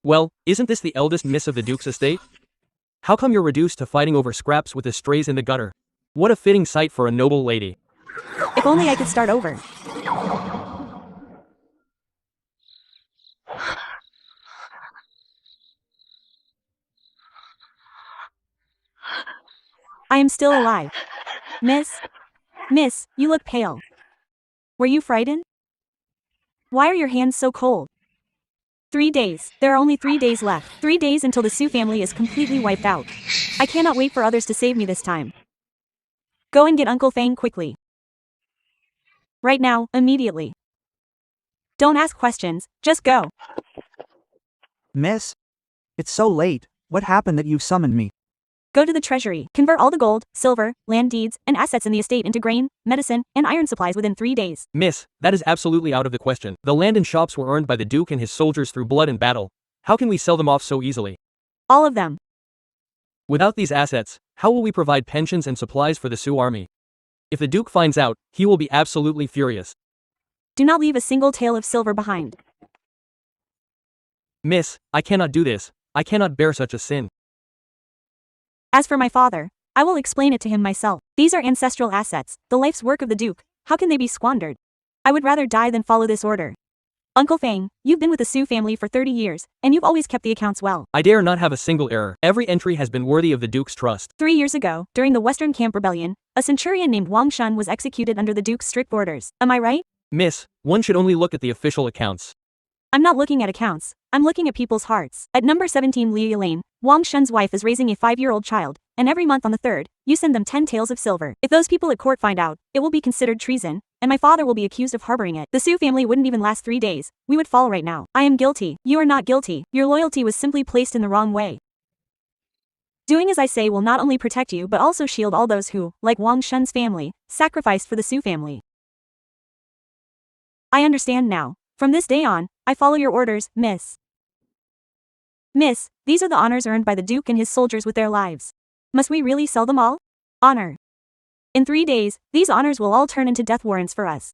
Well, isn't this the eldest miss of the Duke's estate? How come you're reduced to fighting over scraps with the strays in the gutter? What a fitting sight for a noble lady. If only I could start over. I am still alive. Miss, you look pale. Were you frightened? Why are your hands so cold? 3 days. There are only 3 days left. 3 days until the Sue family is completely wiped out. I cannot wait for others to save me this time. Go and get Uncle Fang quickly. Right now, immediately. Don't ask questions, just go. Miss? It's so late. What happened that you summoned me? Go to the treasury, convert all the gold, silver, land deeds, and assets in the estate into grain, medicine, and iron supplies within 3 days. Miss, that is absolutely out of the question. The land and shops were earned by the Duke and his soldiers through blood and battle. How can we sell them off so easily? All of them. Without these assets, how will we provide pensions and supplies for the Sioux army? If the Duke finds out, he will be absolutely furious. Do not leave a single tael of silver behind. Miss, I cannot do this. I cannot bear such a sin. As for my father, I will explain it to him myself. These are ancestral assets, the life's work of the Duke. How can they be squandered? I would rather die than follow this order. Uncle Fang, you've been with the Sioux family for 30 years, and you've always kept the accounts well. I dare not have a single error. Every entry has been worthy of the Duke's trust. 3 years ago, during the Western Camp Rebellion, a centurion named Wang Shun was executed under the Duke's strict orders. Am I right? Miss, one should only look at the official accounts. I'm not looking at accounts. I'm looking at people's hearts. At number 17 Liu Lane, Wang Shun's wife is raising a 5-year-old child, and every month on the 3rd, you send them 10 taels of silver. If those people at court find out, it will be considered treason, and my father will be accused of harboring it. The Sioux family wouldn't even last 3 days. We would fall right now. I am guilty. You are not guilty. Your loyalty was simply placed in the wrong way. Doing as I say will not only protect you but also shield all those who, like Wang Shun's family, sacrificed for the Sioux family. I understand now. From this day on, I follow your orders, Miss. Miss, these are the honors earned by the Duke and his soldiers with their lives. Must we really sell them all? Honor. In 3 days, these honors will all turn into death warrants for us.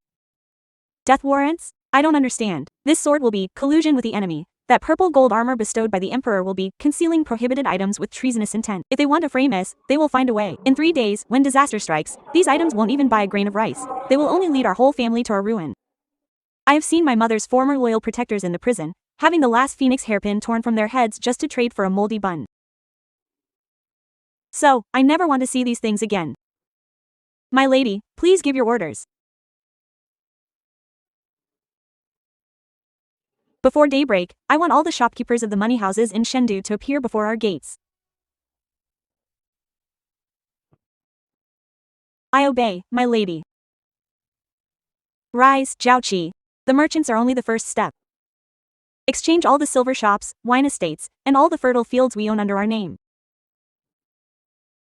Death warrants? I don't understand. This sword will be collusion with the enemy. That purple gold armor bestowed by the Emperor will be concealing prohibited items with treasonous intent. If they want to frame us, they will find a way. In 3 days, when disaster strikes, these items won't even buy a grain of rice. They will only lead our whole family to our ruin. I have seen my mother's former loyal protectors in the prison, having the last phoenix hairpin torn from their heads just to trade for a moldy bun. So, I never want to see these things again. My lady, please give your orders. Before daybreak, I want all the shopkeepers of the money houses in Chengdu to appear before our gates. I obey, my lady. Rise, Jiaoqi. The merchants are only the first step. Exchange all the silver shops, wine estates, and all the fertile fields we own under our name.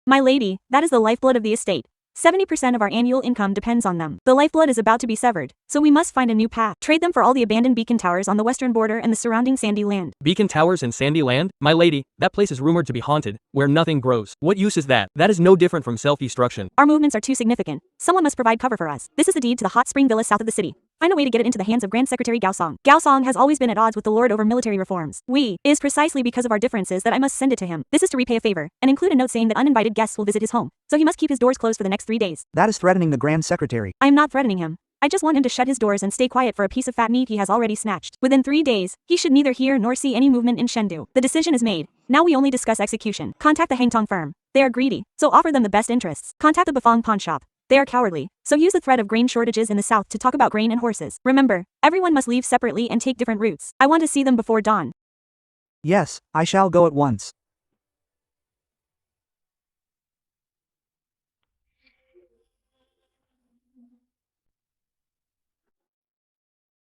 My lady, that is the lifeblood of the estate. 70% of our annual income depends on them. The lifeblood is about to be severed, so we must find a new path. Trade them for all the abandoned beacon towers on the western border and the surrounding sandy land. Beacon towers and sandy land? My lady, that place is rumored to be haunted, where nothing grows. What use is that? That is no different from self-destruction. Our movements are too significant. Someone must provide cover for us. This is the deed to the hot spring villa south of the city. Find a way to get it into the hands of Grand Secretary Gao Song. Gao Song has always been at odds with the Lord over military reforms. It is precisely because of our differences that I must send it to him. This is to repay a favor, and include a note saying that uninvited guests will visit his home, so he must keep his doors closed for the next 3 days. That is threatening the Grand Secretary. I am not threatening him. I just want him to shut his doors and stay quiet for a piece of fat meat he has already snatched. Within 3 days, he should neither hear nor see any movement in Chengdu. The decision is made. Now we only discuss execution. Contact the Hangtong firm. They are greedy, so offer them the best interests. Contact the Bafang pawn shop. They are cowardly, so use the threat of grain shortages in the south to talk about grain and horses. Remember, everyone must leave separately and take different routes. I want to see them before dawn. Yes, I shall go at once.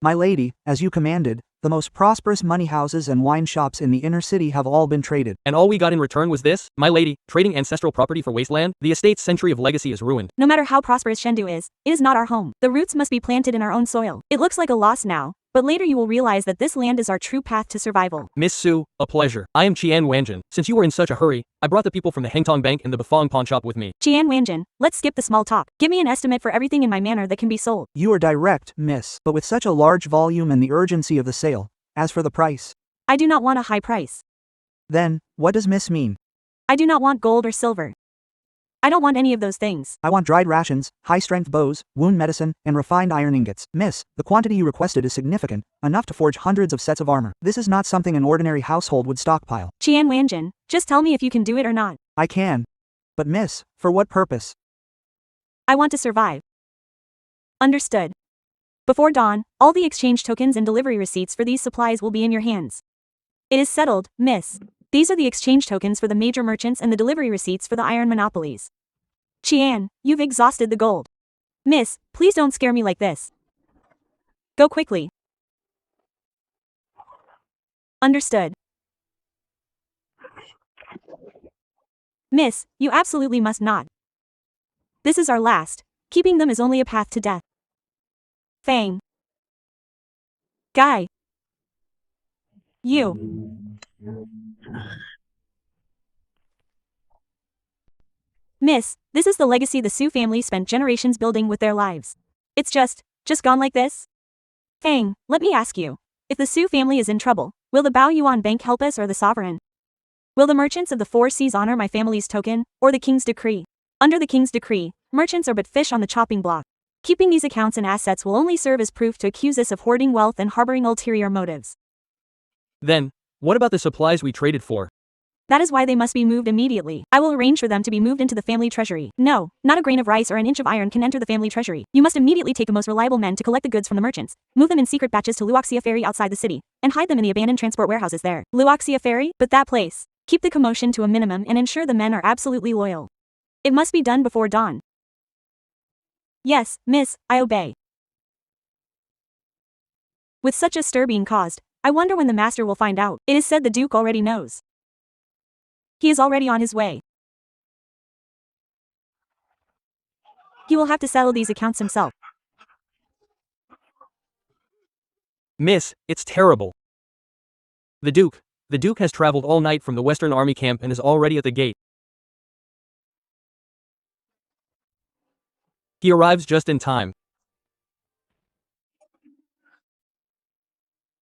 My lady, as you commanded, the most prosperous money houses and wine shops in the inner city have all been traded. And all we got in return was this? My lady, trading ancestral property for wasteland? The estate's century of legacy is ruined. No matter how prosperous Chengdu is, it is not our home. The roots must be planted in our own soil. It looks like a loss now, but later you will realize that this land is our true path to survival. Miss Su, a pleasure. I am Qian Wanjin. Since you were in such a hurry, I brought the people from the Hengtong Bank and the Bafang pawn shop with me. Qian Wanjin, let's skip the small talk. Give me an estimate for everything in my manor that can be sold. You are direct, miss, but with such a large volume and the urgency of the sale. As for the price, I do not want a high price. Then, what does Miss mean? I do not want gold or silver. I don't want any of those things. I want dried rations, high-strength bows, wound medicine, and refined iron ingots. Miss, the quantity you requested is significant, enough to forge hundreds of sets of armor. This is not something an ordinary household would stockpile. Qian Wanjin, just tell me if you can do it or not. I can. But miss, for what purpose? I want to survive. Understood. Before dawn, all the exchange tokens and delivery receipts for these supplies will be in your hands. It is settled, miss. These are the exchange tokens for the major merchants and the delivery receipts for the iron monopolies. Qian, you've exhausted the gold. Miss, please don't scare me like this. Go quickly. Understood. Miss, you absolutely must not. This is our last. Keeping them is only a path to death. Fang. Guy. You. Miss, this is the legacy the Su family spent generations building with their lives. It's just gone like this? Fang, let me ask you. If the Su family is in trouble, will the Bao Yuan Bank help us or the sovereign? Will the merchants of the Four Seas honor my family's token, or the king's decree? Under the king's decree, merchants are but fish on the chopping block. Keeping these accounts and assets will only serve as proof to accuse us of hoarding wealth and harboring ulterior motives. Then, what about the supplies we traded for? That is why they must be moved immediately. I will arrange for them to be moved into the family treasury. No, not a grain of rice or an inch of iron can enter the family treasury. You must immediately take the most reliable men to collect the goods from the merchants, move them in secret batches to Luoxia Ferry outside the city, and hide them in the abandoned transport warehouses there. Luoxia Ferry? But that place. Keep the commotion to a minimum and ensure the men are absolutely loyal. It must be done before dawn. Yes, miss, I obey. With such a stir being caused, I wonder when the master will find out. It is said the Duke already knows. He is already on his way. He will have to settle these accounts himself. Miss, it's terrible. The Duke has traveled all night from the Western Army camp and is already at the gate. He arrives just in time.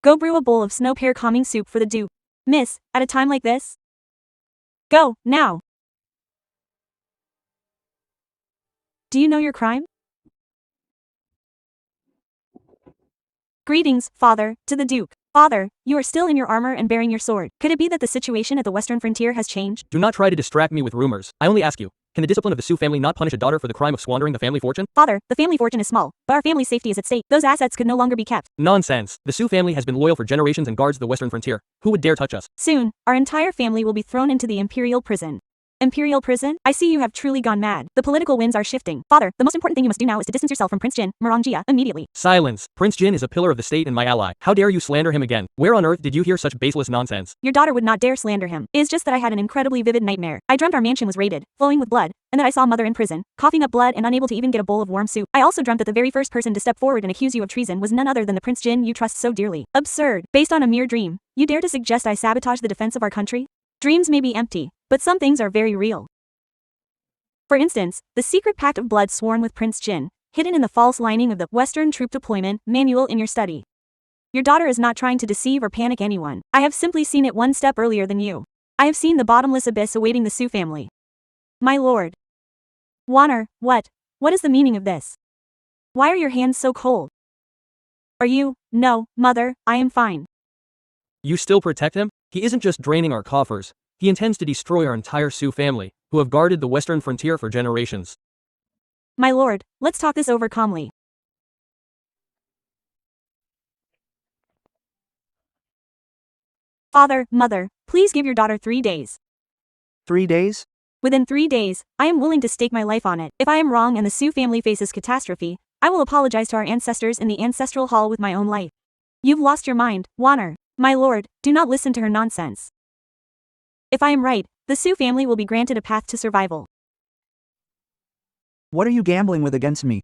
Go brew a bowl of snow pear calming soup for the Duke. Miss, at a time like this? Go, now. Do you know your crime? Greetings, father, to the Duke. Father, you are still in your armor and bearing your sword. Could it be that the situation at the western frontier has changed? Do not try to distract me with rumors. I only ask you, can the discipline of the Su family not punish a daughter for the crime of squandering the family fortune? Father, the family fortune is small, but our family's safety is at stake. Those assets could no longer be kept. Nonsense. The Su family has been loyal for generations and guards the western frontier. Who would dare touch us? Soon, our entire family will be thrown into the imperial prison. Imperial prison? I see you have truly gone mad. The political winds are shifting. Father, the most important thing you must do now is to distance yourself from Prince Jin, Merongjia, immediately. Silence. Prince Jin is a pillar of the state and my ally. How dare you slander him again? Where on earth did you hear such baseless nonsense? Your daughter would not dare slander him. It is just that I had an incredibly vivid nightmare. I dreamt our mansion was raided, flowing with blood, and that I saw mother in prison, coughing up blood and unable to even get a bowl of warm soup. I also dreamt that the very first person to step forward and accuse you of treason was none other than the Prince Jin you trust so dearly. Absurd. Based on a mere dream, you dare to suggest I sabotage the defense of our country? Dreams may be empty, but some things are very real. For instance, the secret pact of blood sworn with Prince Jin, hidden in the false lining of the Western Troop Deployment manual in your study. Your daughter is not trying to deceive or panic anyone. I have simply seen it one step earlier than you. I have seen the bottomless abyss awaiting the Su family. My lord. Wanner, what is the meaning of this? Why are your hands so cold? Are you? No, mother, I am fine. You still protect him? He isn't just draining our coffers. He intends to destroy our entire Su family, who have guarded the western frontier for generations. My lord, let's talk this over calmly. Father, mother, please give your daughter 3 days. 3 days? Within 3 days, I am willing to stake my life on it. If I am wrong and the Su family faces catastrophe, I will apologize to our ancestors in the ancestral hall with my own life. You've lost your mind, Wanner. My lord, do not listen to her nonsense. If I am right, the Su family will be granted a path to survival. What are you gambling with against me?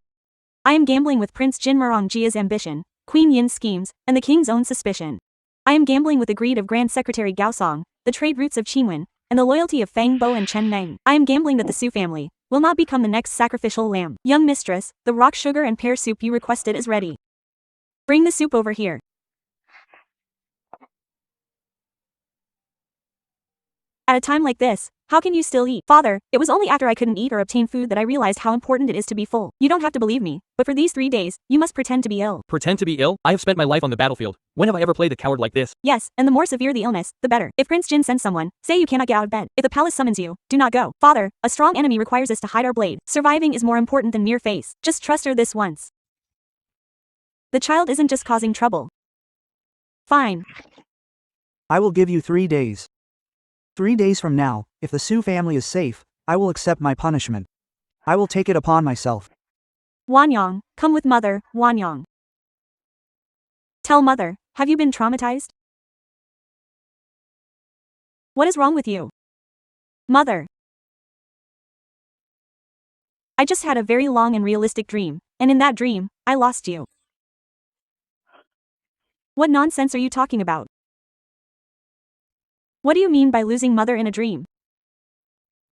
I am gambling with Prince Jin Merongjia's ambition, Queen Yin's schemes, and the king's own suspicion. I am gambling with the greed of Grand Secretary Gao Song, the trade routes of Qinwen, and the loyalty of Fang Bo and Chen Neng. I am gambling that the Su family will not become the next sacrificial lamb. Young mistress, the rock sugar and pear soup you requested is ready. Bring the soup over here. At a time like this, how can you still eat? Father, it was only after I couldn't eat or obtain food that I realized how important it is to be full. You don't have to believe me, but for these 3 days, you must pretend to be ill. Pretend to be ill? I have spent my life on the battlefield. When have I ever played the coward like this? Yes, and the more severe the illness, the better. If Prince Jin sends someone, say you cannot get out of bed. If the palace summons you, do not go. Father, a strong enemy requires us to hide our blade. Surviving is more important than mere face. Just trust her this once. The child isn't just causing trouble. Fine. I will give you 3 days. 3 days from now, if the Su family is safe, I will accept my punishment. I will take it upon myself. Wanyang, come with mother, Wanyang. Tell mother, have you been traumatized? What is wrong with you? Mother. I just had a very long and realistic dream, and in that dream, I lost you. What nonsense are you talking about? What do you mean by losing mother in a dream?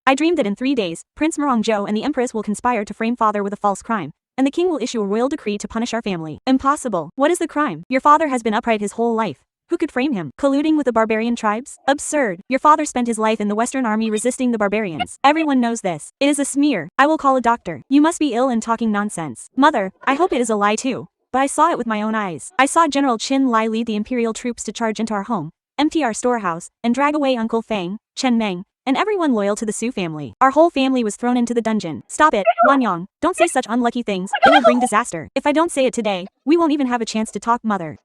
I dreamed that in 3 days, Prince Morongjo and the Empress will conspire to frame father with a false crime, and the king will issue a royal decree to punish our family. Impossible. What is the crime? Your father has been upright his whole life. Who could frame him? Colluding with the barbarian tribes? Absurd. Your father spent his life in the Western Army resisting the barbarians. Everyone knows this. It is a smear. I will call a doctor. You must be ill and talking nonsense. Mother, I hope it is a lie too. But I saw it with my own eyes. I saw General Qin Lai lead the imperial troops to charge into our home, empty our storehouse, and drag away Uncle Fang, Chen Meng, and everyone loyal to the Su family. Our whole family was thrown into the dungeon. Stop it, Wanyang. Don't say such unlucky things. It will bring disaster. If I don't say it today, we won't even have a chance to talk, mother.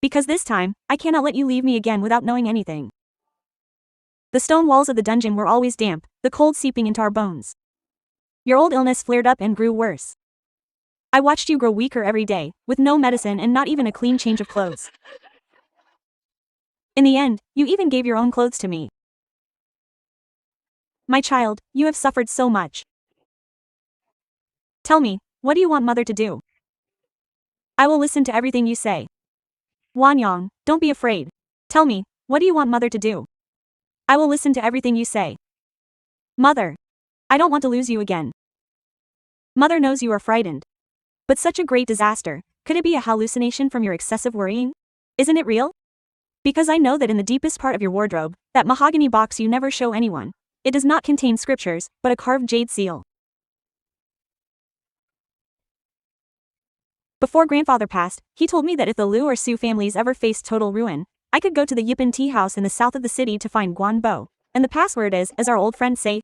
Because this time, I cannot let you leave me again without knowing anything. The stone walls of the dungeon were always damp, the cold seeping into our bones. Your old illness flared up and grew worse. I watched you grow weaker every day, with no medicine and not even a clean change of clothes. In the end, you even gave your own clothes to me. My child, you have suffered so much. Tell me, what do you want mother to do? I will listen to everything you say. Wanyang, don't be afraid. Tell me, what do you want mother to do? I will listen to everything you say. Mother, I don't want to lose you again. Mother knows you are frightened. But such a great disaster, could it be a hallucination from your excessive worrying? Isn't it real? Because I know that in the deepest part of your wardrobe, that mahogany box you never show anyone, it does not contain scriptures, but a carved jade seal. Before grandfather passed, he told me that if the Liu or Su families ever faced total ruin, I could go to the Yipin tea house in the south of the city to find Guan Bo, and the password is, as our old friends say,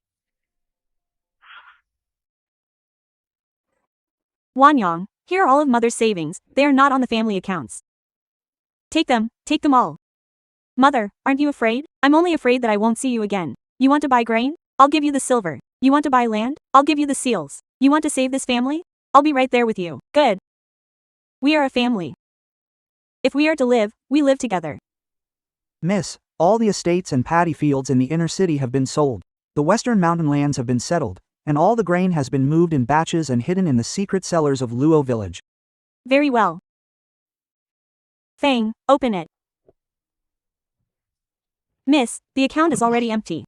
Wanyang, here are all of mother's savings, they are not on the family accounts. Take them all. Mother, aren't you afraid? I'm only afraid that I won't see you again. You want to buy grain? I'll give you the silver. You want to buy land? I'll give you the seals. You want to save this family? I'll be right there with you. Good. We are a family. If we are to live, we live together. Miss, all the estates and paddy fields in the inner city have been sold. The western mountain lands have been settled, and all the grain has been moved in batches and hidden in the secret cellars of Luo village. Very well. Fang, open it. Miss, the account is already empty.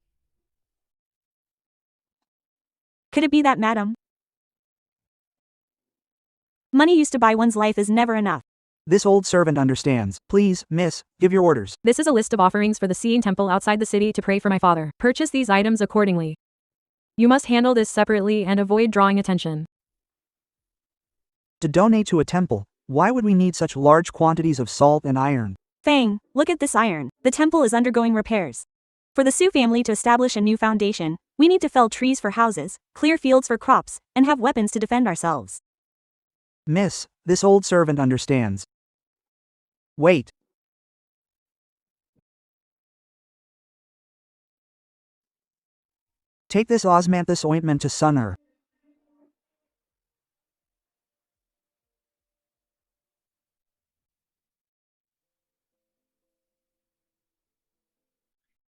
Could it be that, madam? Money used to buy one's life is never enough. This old servant understands. Please, miss, give your orders. This is a list of offerings for the Seeing Temple outside the city to pray for my father. Purchase these items accordingly. You must handle this separately and avoid drawing attention. To donate to a temple, why would we need such large quantities of salt and iron? Fang, look at this iron. The temple is undergoing repairs. For the Su family to establish a new foundation, we need to fell trees for houses, clear fields for crops, and have weapons to defend ourselves. Miss, this old servant understands. Wait. Take this osmanthus ointment to Sun Er.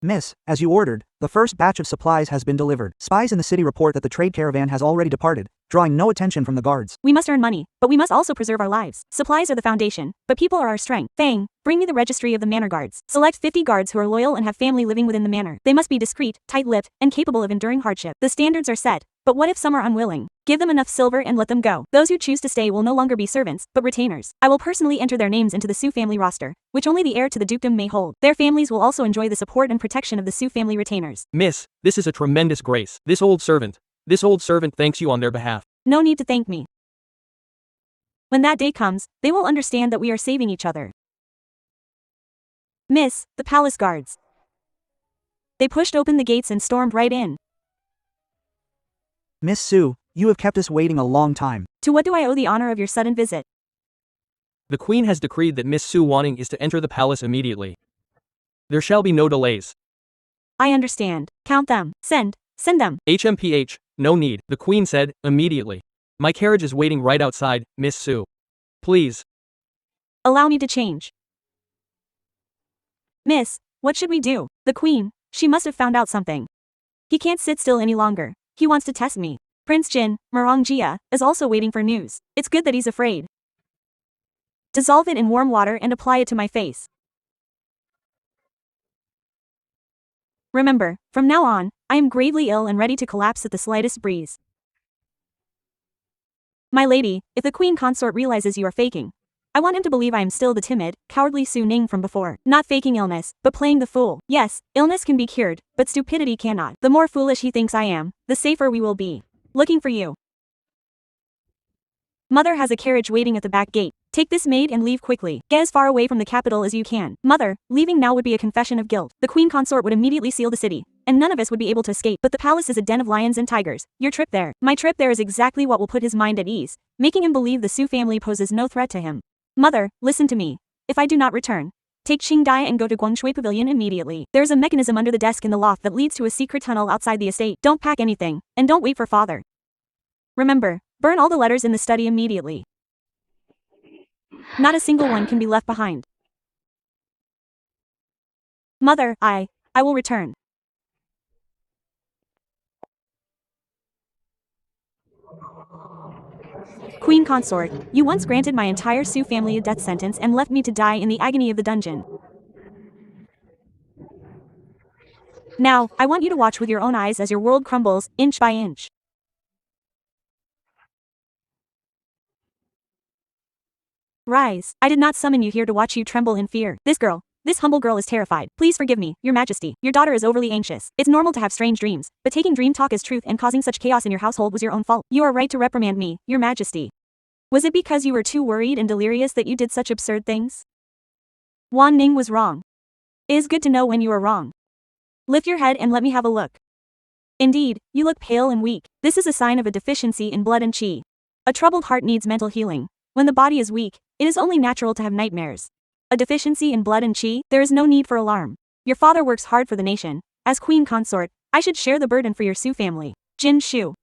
Miss, as you ordered, the first batch of supplies has been delivered. Spies in the city report that the trade caravan has already departed, drawing no attention from the guards. We must earn money, but we must also preserve our lives. Supplies are the foundation, but people are our strength. Fang, bring me the registry of the manor guards. Select 50 guards who are loyal and have family living within the manor. They must be discreet, tight-lipped, and capable of enduring hardship. The standards are set, But what if some are unwilling? Give them enough silver and let them go. Those who choose to stay will no longer be servants, but retainers. I will personally enter their names into the Su family roster, which only the heir to the dukedom may hold. Their families will also enjoy the support and protection of the Su family retainers. Miss, this is a tremendous grace. This old servant thanks you on their behalf. No need to thank me. When that day comes, they will understand that we are saving each other. Miss, the palace guards. They pushed open the gates and stormed right in. Miss Su, you have kept us waiting a long time. To what do I owe the honor of your sudden visit? The queen has decreed that Miss Su Wanning is to enter the palace immediately. There shall be no delays. I understand. Count them. Send them. HMPH, no need, the queen said, immediately. My carriage is waiting right outside, Miss Su. Please. Allow me to change. Miss, what should we do? The queen, she must have found out something. He can't sit still any longer. He wants to test me. Prince Jin, Murongjia, is also waiting for news. It's good that he's afraid. Dissolve it in warm water and apply it to my face. Remember, from now on, I am gravely ill and ready to collapse at the slightest breeze. My lady, if the queen consort realizes you are faking, I want him to believe I am still the timid, cowardly Su Ning from before. Not faking illness, but playing the fool. Yes, illness can be cured, but stupidity cannot. The more foolish he thinks I am, the safer we will be. Looking for you. Mother has a carriage waiting at the back gate. Take this maid and leave quickly. Get as far away from the capital as you can. Mother, leaving now would be a confession of guilt. The queen consort would immediately seal the city, and none of us would be able to escape. But the palace is a den of lions and tigers. Your trip there, my trip there is exactly what will put his mind at ease, making him believe the Su family poses no threat to him. Mother, listen to me. If I do not return, take Qingdai and go to Guangshui Pavilion immediately. There is a mechanism under the desk in the loft that leads to a secret tunnel outside the estate. Don't pack anything, and don't wait for father. Remember, burn all the letters in the study immediately. Not a single one can be left behind. Mother, I will return. Queen consort, you once granted my entire Su family a death sentence and left me to die in the agony of the dungeon. Now, I want you to watch with your own eyes as your world crumbles, inch by inch. Rise. I did not summon you here to watch you tremble in fear. This humble girl is terrified. Please forgive me, your majesty. Your daughter is overly anxious. It's normal to have strange dreams, but taking dream talk as truth and causing such chaos in your household was your own fault. You are right to reprimand me, your majesty. Was it because you were too worried and delirious that you did such absurd things? Wan Ning was wrong. It is good to know when you are wrong. Lift your head and let me have a look. Indeed, you look pale and weak. This is a sign of a deficiency in blood and qi. A troubled heart needs mental healing. When the body is weak, it is only natural to have nightmares. A deficiency in blood and qi, there is no need for alarm. Your father works hard for the nation. As queen consort, I should share the burden for your Su family. Jin Shu.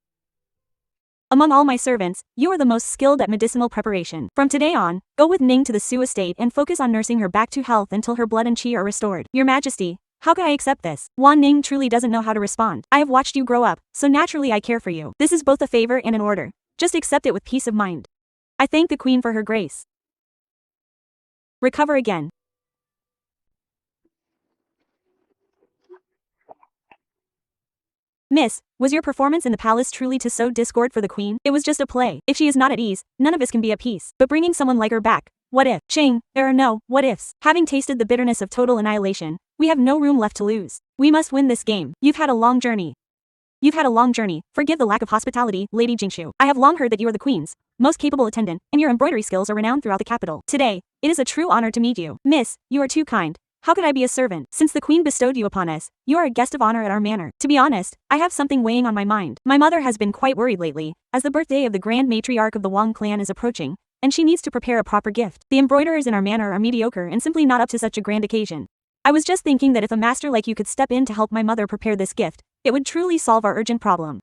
Among all my servants, you are the most skilled at medicinal preparation. From today on, go with Ning to the Su estate and focus on nursing her back to health until her blood and qi are restored. Your majesty, how could I accept this? Wan Ning truly doesn't know how to respond. I have watched you grow up, so naturally I care for you. This is both a favor and an order. Just accept it with peace of mind. I thank the queen for her grace. Recover again. Miss, was your performance in the palace truly to sow discord for the queen? It was just a play. If she is not at ease, none of us can be at peace. But bringing someone like her back, what if? Ching, there are no what ifs. Having tasted the bitterness of total annihilation, we have no room left to lose. We must win this game. You've had a long journey. Forgive the lack of hospitality, Lady Jingshu. I have long heard that you are the queen's most capable attendant, and your embroidery skills are renowned throughout the capital. Today, it is a true honor to meet you. Miss, you are too kind. How could I be a servant? Since the queen bestowed you upon us, you are a guest of honor at our manor. To be honest, I have something weighing on my mind. My mother has been quite worried lately, as the birthday of the grand matriarch of the Wang clan is approaching, and she needs to prepare a proper gift. The embroiderers in our manor are mediocre and simply not up to such a grand occasion. I was just thinking that if a master like you could step in to help my mother prepare this gift, it would truly solve our urgent problem.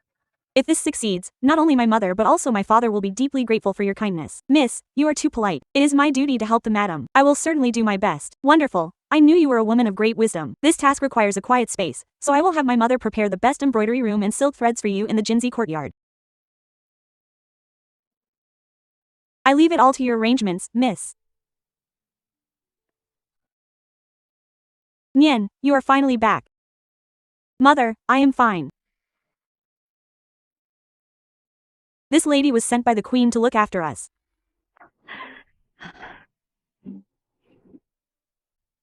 If this succeeds, not only my mother but also my father will be deeply grateful for your kindness. Miss, you are too polite. It is my duty to help the madam. I will certainly do my best. Wonderful. I knew you were a woman of great wisdom. This task requires a quiet space, so I will have my mother prepare the best embroidery room and silk threads for you in the Jinzi courtyard. I leave it all to your arrangements, miss. Nian, you are finally back. Mother, I am fine. This lady was sent by the queen to look after us.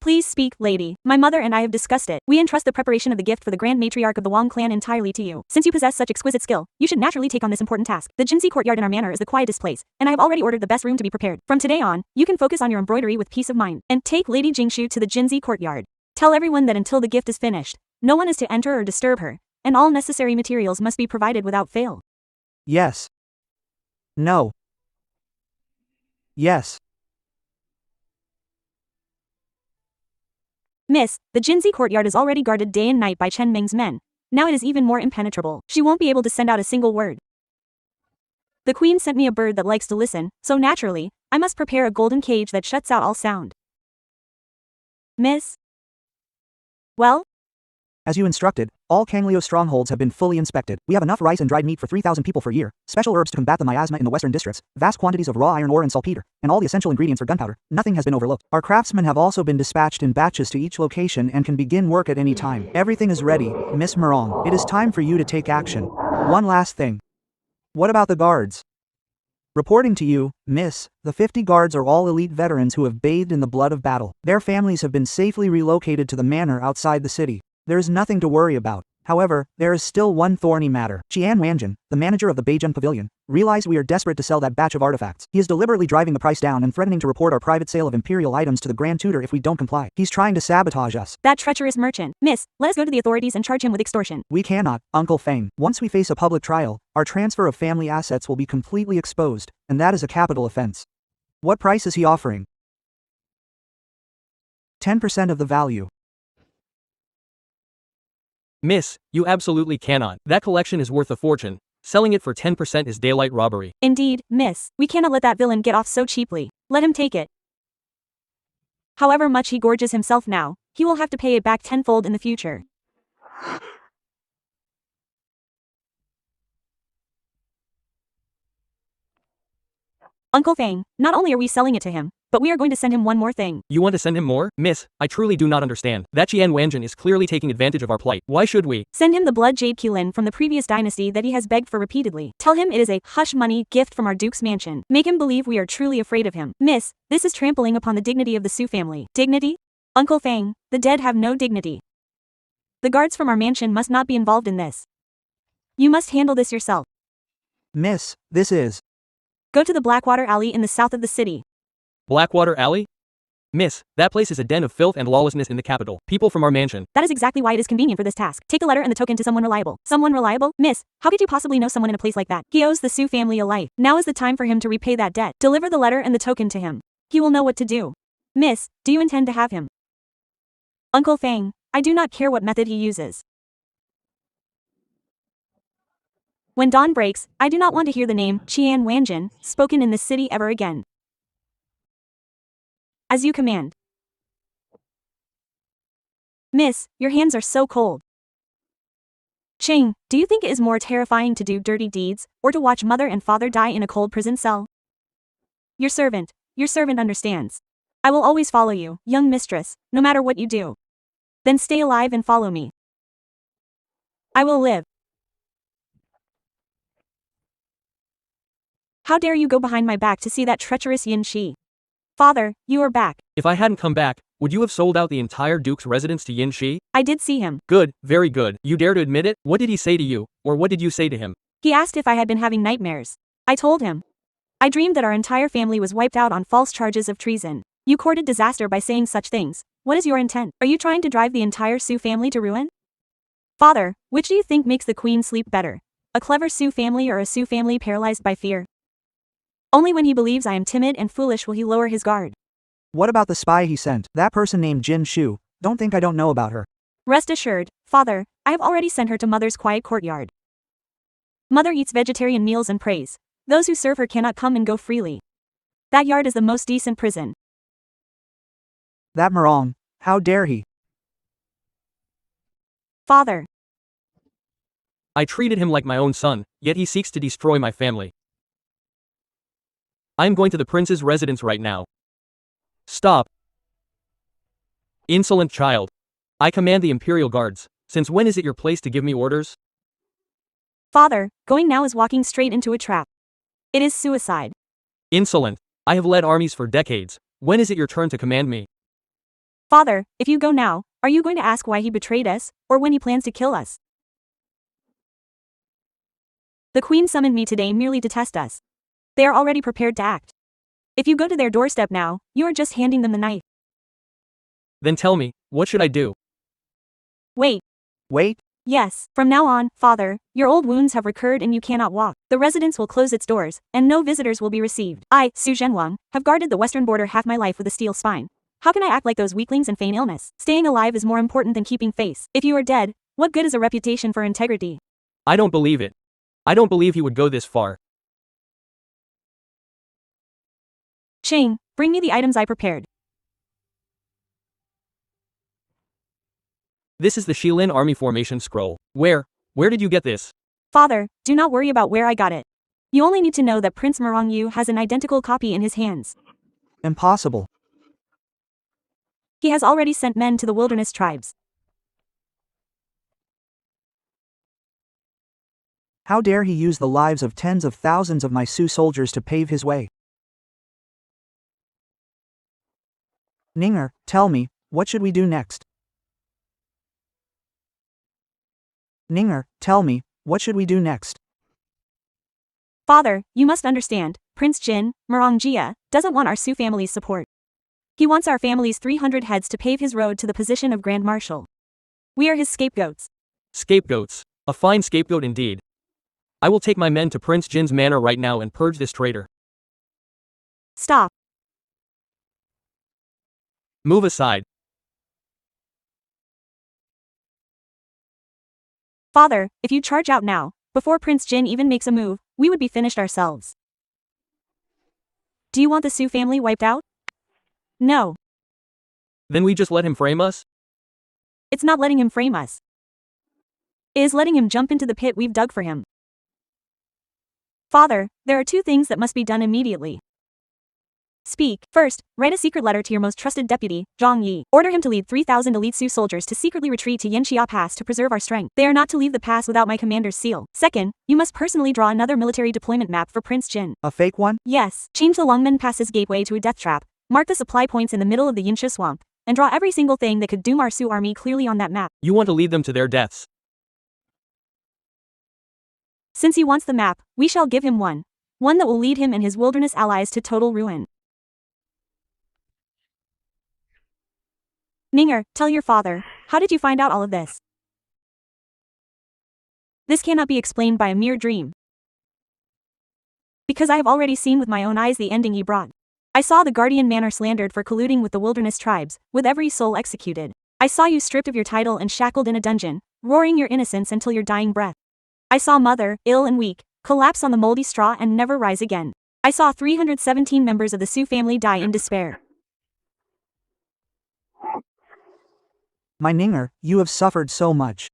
Please speak, lady. My mother and I have discussed it. We entrust the preparation of the gift for the Grand Matriarch of the Wang clan entirely to you. Since you possess such exquisite skill, you should naturally take on this important task. The Jinzi courtyard in our manor is the quietest place, and I have already ordered the best room to be prepared. From today on, you can focus on your embroidery with peace of mind. And take Lady Jingshu to the Jinzi courtyard. Tell everyone that until the gift is finished, no one is to enter or disturb her, and all necessary materials must be provided without fail. Yes. No. Yes. Miss, the Jinzi courtyard is already guarded day and night by Chen Ming's men. Now it is even more impenetrable. She won't be able to send out a single word. The queen sent me a bird that likes to listen, so naturally, I must prepare a golden cage that shuts out all sound. Miss? Well? As you instructed, all Kanglio strongholds have been fully inspected. We have enough rice and dried meat for 3,000 people per year, special herbs to combat the miasma in the western districts, vast quantities of raw iron ore and saltpeter, and all the essential ingredients for gunpowder. Nothing has been overlooked. Our craftsmen have also been dispatched in batches to each location and can begin work at any time. Everything is ready, Miss Morong. It is time for you to take action. One last thing. What about the guards? Reporting to you, Miss, the 50 guards are all elite veterans who have bathed in the blood of battle. Their families have been safely relocated to the manor outside the city. There is nothing to worry about. However, there is still one thorny matter. Qian Wanjin, the manager of the Beijing Pavilion, realized we are desperate to sell that batch of artifacts. He is deliberately driving the price down and threatening to report our private sale of imperial items to the Grand Tutor if we don't comply. He's trying to sabotage us. That treacherous merchant. Miss, let us go to the authorities and charge him with extortion. We cannot, Uncle Feng. Once we face a public trial, our transfer of family assets will be completely exposed, and that is a capital offense. What price is he offering? 10% of the value. Miss, you absolutely cannot. That collection is worth a fortune. Selling it for 10% is daylight robbery. Indeed, miss, we cannot let that villain get off so cheaply. Let him take it. However much he gorges himself now, he will have to pay it back tenfold in the future. Uncle Fang, not only are we selling it to him, but we are going to send him one more thing. You want to send him more? Miss, I truly do not understand. That Qian Wanjin is clearly taking advantage of our plight. Why should we? Send him the blood jade Qilin from the previous dynasty that he has begged for repeatedly. Tell him it is a hush money gift from our duke's mansion. Make him believe we are truly afraid of him. Miss, this is trampling upon the dignity of the Su family. Dignity? Uncle Fang, the dead have no dignity. The guards from our mansion must not be involved in this. You must handle this yourself. Miss, this is... Go to the Blackwater Alley in the south of the city. Blackwater Alley? Miss, that place is a den of filth and lawlessness in the capital. People from our mansion. That is exactly why it is convenient for this task. Take the letter and the token to someone reliable. Someone reliable? Miss, how could you possibly know someone in a place like that? He owes the Su family a life. Now is the time for him to repay that debt. Deliver the letter and the token to him. He will know what to do. Miss, do you intend to have him? Uncle Fang, I do not care what method he uses. When dawn breaks, I do not want to hear the name Qian Wanjin spoken in this city ever again. As you command. Miss, your hands are so cold. Ching, do you think it is more terrifying to do dirty deeds, or to watch mother and father die in a cold prison cell? Your servant understands. I will always follow you, young mistress, no matter what you do. Then stay alive and follow me. I will live. How dare you go behind my back to see that treacherous Yin Shi? Father, you are back. If I hadn't come back, would you have sold out the entire Duke's residence to Yin Shi? I did see him. Good, very good. You dare to admit it? What did he say to you, or what did you say to him? He asked if I had been having nightmares. I told him. I dreamed that our entire family was wiped out on false charges of treason. You courted disaster by saying such things. What is your intent? Are you trying to drive the entire Su family to ruin? Father, which do you think makes the queen sleep better? A clever Su family or a Su family paralyzed by fear? Only when he believes I am timid and foolish will he lower his guard. What about the spy he sent? That person named Jin Shu. Don't think I don't know about her. Rest assured, Father, I have already sent her to Mother's quiet courtyard. Mother eats vegetarian meals and prays. Those who serve her cannot come and go freely. That yard is the most decent prison. That Morong, how dare he? Father. I treated him like my own son, yet he seeks to destroy my family. I am going to the prince's residence right now. Stop. Insolent child. I command the Imperial Guards. Since when is it your place to give me orders? Father, going now is walking straight into a trap. It is suicide. Insolent. I have led armies for decades. When is it your turn to command me? Father, if you go now, are you going to ask why he betrayed us, or when he plans to kill us? The Queen summoned me today merely to test us. They are already prepared to act. If you go to their doorstep now, you are just handing them the knife. Then tell me, what should I do? Wait. Wait? Yes, from now on, Father, your old wounds have recurred and you cannot walk. The residence will close its doors, and no visitors will be received. I, Su Zhenwang, have guarded the western border half my life with a steel spine. How can I act like those weaklings and feign illness? Staying alive is more important than keeping face. If you are dead, what good is a reputation for integrity? I don't believe it. I don't believe he would go this far. Chang, bring me the items I prepared. This is the Shilin Army Formation Scroll. Where did you get this? Father, do not worry about where I got it. You only need to know that Prince Merongyu has an identical copy in his hands. Impossible. He has already sent men to the wilderness tribes. How dare he use the lives of tens of thousands of my Su soldiers to pave his way? Ninger, tell me, what should we do next? Ninger, tell me, what should we do next? Father, you must understand, Prince Jin, Merongjia, doesn't want our Su family's support. He wants our family's 300 heads to pave his road to the position of Grand Marshal. We are his scapegoats. Scapegoats. A fine scapegoat indeed. I will take my men to Prince Jin's manor right now and purge this traitor. Stop. Move aside. Father, if you charge out now, before Prince Jin even makes a move, we would be finished ourselves. Do you want the Su family wiped out? No. Then we just let him frame us? It's not letting him frame us. It is letting him jump into the pit we've dug for him. Father, there are two things that must be done immediately. Speak. First, write a secret letter to your most trusted deputy, Zhang Yi. Order him to lead 3,000 elite Su soldiers to secretly retreat to Yanxia Pass to preserve our strength. They are not to leave the pass without my commander's seal. Second, you must personally draw another military deployment map for Prince Jin. A fake one? Yes. Change the Longmen Pass's gateway to a death trap, mark the supply points in the middle of the Yanxia swamp, and draw every single thing that could doom our Su army clearly on that map. You want to lead them to their deaths? Since he wants the map, we shall give him one. One that will lead him and his wilderness allies to total ruin. Ninger, tell your father, how did you find out all of this? This cannot be explained by a mere dream. Because I have already seen with my own eyes the ending he brought. I saw the Guardian Manor slandered for colluding with the wilderness tribes, with every soul executed. I saw you stripped of your title and shackled in a dungeon, roaring your innocence until your dying breath. I saw Mother, ill and weak, collapse on the moldy straw and never rise again. I saw 317 members of the Su family die in despair. My Ninger, you have suffered so much.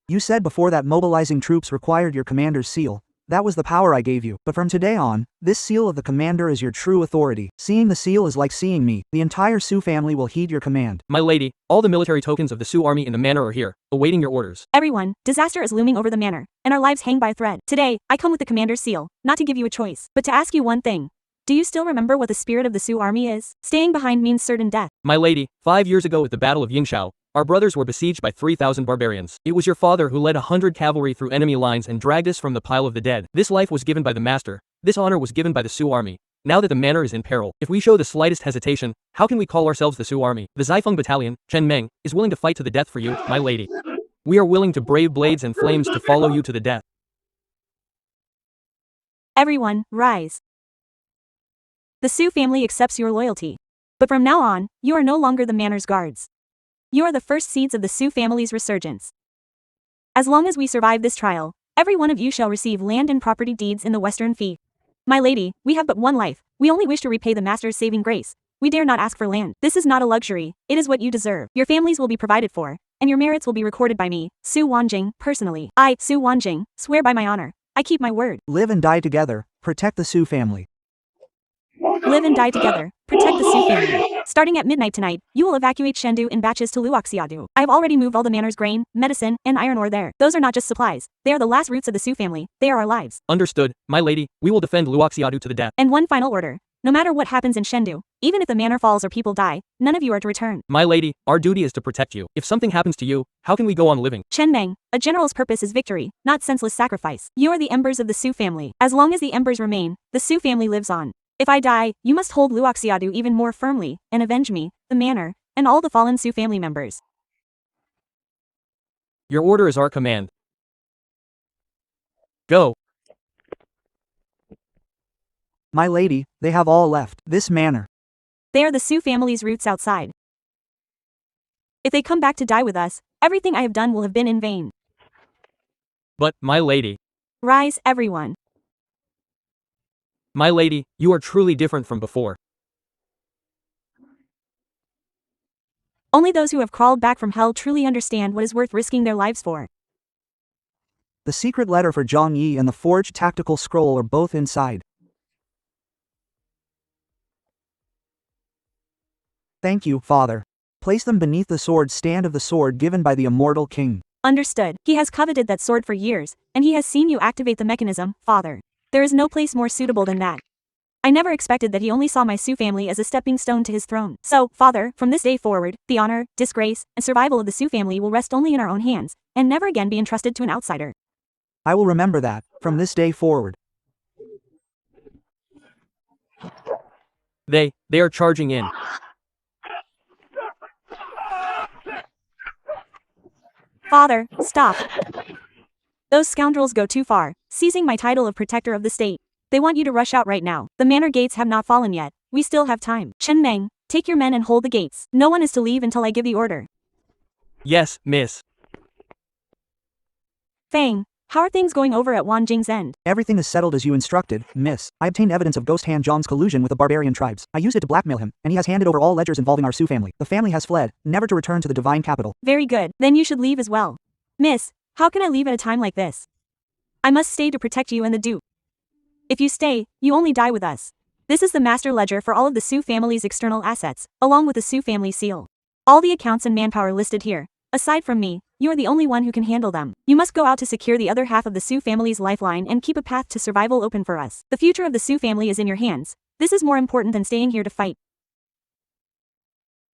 You said before that mobilizing troops required your commander's seal. That was the power I gave you. But from today on, this seal of the commander is your true authority. Seeing the seal is like seeing me. The entire Su family will heed your command. My lady, all the military tokens of the Su army in the manor are here, awaiting your orders. Everyone, disaster is looming over the manor, and our lives hang by a thread. Today, I come with the commander's seal, not to give you a choice, but to ask you one thing. Do you still remember what the spirit of the Su army is? Staying behind means certain death. My lady, 5 years ago at the Battle of Yingxiao, our brothers were besieged by 3,000 barbarians. It was your father who led 100 cavalry through enemy lines and dragged us from the pile of the dead. This life was given by the master. This honor was given by the Su army. Now that the manor is in peril, if we show the slightest hesitation, how can we call ourselves the Su army? The Zaifeng battalion, Chen Meng, is willing to fight to the death for you, my lady. We are willing to brave blades and flames to follow you to the death. Everyone, rise. The Su family accepts your loyalty. But from now on, you are no longer the manor's guards. You are the first seeds of the Su family's resurgence. As long as we survive this trial, every one of you shall receive land and property deeds in the Western Fee. My lady, we have but one life. We only wish to repay the master's saving grace. We dare not ask for land. This is not a luxury. It is what you deserve. Your families will be provided for, and your merits will be recorded by me, Su Wanjing, personally. I, Su Wanjing, swear by my honor. I keep my word. Live and die together. Protect the Su family. Live and die together. Protect the Su family. Starting at midnight tonight, you will evacuate Shendu in batches to Luoxiadu. I have already moved all the manor's grain, medicine, and iron ore there. Those are not just supplies. They are the last roots of the Su family. They are our lives. Understood, my lady, we will defend Luoxiadu to the death. And one final order. No matter what happens in Shendu, even if the manor falls or people die, none of you are to return. My lady, our duty is to protect you. If something happens to you, how can we go on living? Chen Meng, a general's purpose is victory, not senseless sacrifice. You are the embers of the Su family. As long as the embers remain, the Su family lives on. If I die, you must hold Luoxiadu even more firmly, and avenge me, the manor, and all the fallen Su family members. Your order is our command. Go. My lady, they have all left this manor. They are the Su family's roots outside. If they come back to die with us, everything I have done will have been in vain. But, my lady. Rise, everyone. My lady, you are truly different from before. Only those who have crawled back from hell truly understand what is worth risking their lives for. The secret letter for Zhang Yi and the forged tactical scroll are both inside. Thank you, Father. Place them beneath the sword stand of the sword given by the immortal king. Understood. He has coveted that sword for years, and he has seen you activate the mechanism, Father. There is no place more suitable than that. I never expected that he only saw my Su family as a stepping stone to his throne. So, Father, from this day forward, the honor, disgrace, and survival of the Su family will rest only in our own hands, and never again be entrusted to an outsider. I will remember that, from this day forward. They are charging in. Father, stop. Those scoundrels go too far, seizing my title of protector of the state. They want you to rush out right now. The manor gates have not fallen yet. We still have time. Chen Meng, take your men and hold the gates. No one is to leave until I give the order. Yes, miss. Fang, how are things going over at Wanjing's end? Everything is settled as you instructed, miss. I obtained evidence of Ghost Han Zhang's collusion with the barbarian tribes. I used it to blackmail him, and he has handed over all ledgers involving our Su family. The family has fled, never to return to the divine capital. Very good. Then you should leave as well. Miss, how can I leave at a time like this? I must stay to protect you and the Duke. If you stay, you only die with us. This is the master ledger for all of the Su family's external assets, along with the Su family seal. All the accounts and manpower listed here. Aside from me, you are the only one who can handle them. You must go out to secure the other half of the Su family's lifeline and keep a path to survival open for us. The future of the Su family is in your hands. This is more important than staying here to fight.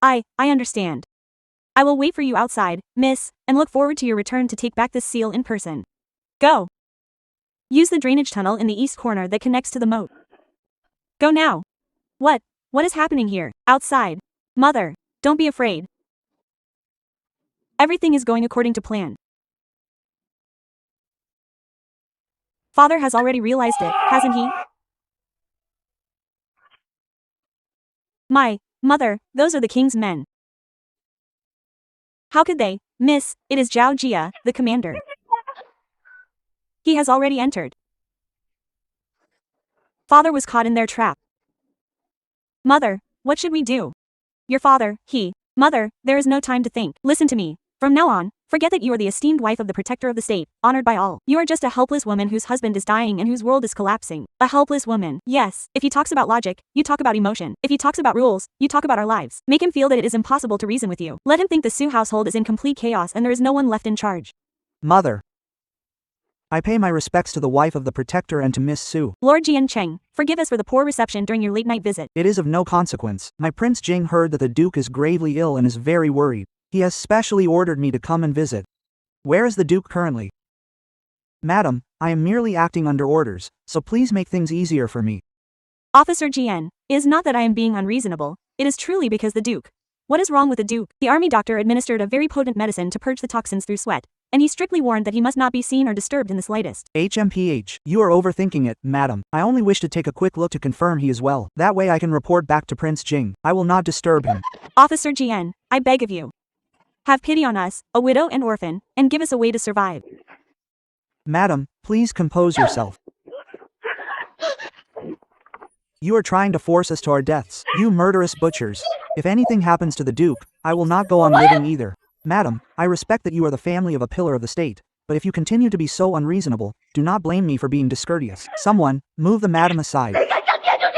I understand. I will wait for you outside, miss, and look forward to your return to take back this seal in person. Go. Use the drainage tunnel in the east corner that connects to the moat. Go now. What is happening here? Outside. Mother, don't be afraid. Everything is going according to plan. Father has already realized it, hasn't he? My mother, those are the king's men. How could they, miss? It is Zhao Jia, the commander. He has already entered. Father was caught in their trap. Mother, what should we do? Your father, Mother, there is no time to think. Listen to me. From now on, forget that you are the esteemed wife of the protector of the state, honored by all. You are just a helpless woman whose husband is dying and whose world is collapsing. A helpless woman. Yes, if he talks about logic, you talk about emotion. If he talks about rules, you talk about our lives. Make him feel that it is impossible to reason with you. Let him think the Su household is in complete chaos and there is no one left in charge. Mother. I pay my respects to the wife of the protector and to Miss Su. Lord Jian Cheng, forgive us for the poor reception during your late-night visit. It is of no consequence. My Prince Jing heard that the Duke is gravely ill and is very worried. He has specially ordered me to come and visit. Where is the Duke currently? Madam, I am merely acting under orders, so please make things easier for me. Officer Jian, it is not that I am being unreasonable, it is truly because the Duke. What is wrong with the Duke? The army doctor administered a very potent medicine to purge the toxins through sweat, and he strictly warned that he must not be seen or disturbed in the slightest. HMPH, you are overthinking it, madam. I only wish to take a quick look to confirm he is well. That way I can report back to Prince Jing. I will not disturb him. Officer Jian, I beg of you. Have pity on us, a widow and orphan, and give us a way to survive. Madam, please compose yourself. You are trying to force us to our deaths, you murderous butchers. If anything happens to the Duke, I will not go on living either. Madam, I respect that you are the family of a pillar of the state, but if you continue to be so unreasonable, do not blame me for being discourteous. Someone, move the madam aside.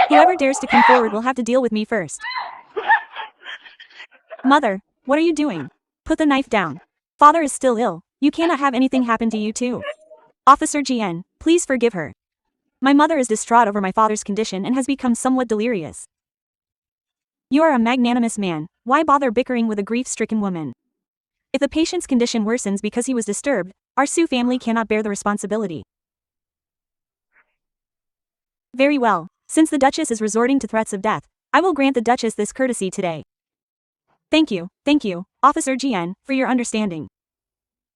Whoever dares to come forward will have to deal with me first. Mother, what are you doing? Put the knife down. Father is still ill. You cannot have anything happen to you too. Officer GN, please forgive her. My mother is distraught over my father's condition and has become somewhat delirious. You are a magnanimous man, why bother bickering with a grief-stricken woman? If the patient's condition worsens because he was disturbed, our Sue family cannot bear the responsibility. Very well, since the Duchess is resorting to threats of death, I will grant the Duchess this courtesy today. Thank you, Officer GN, for your understanding.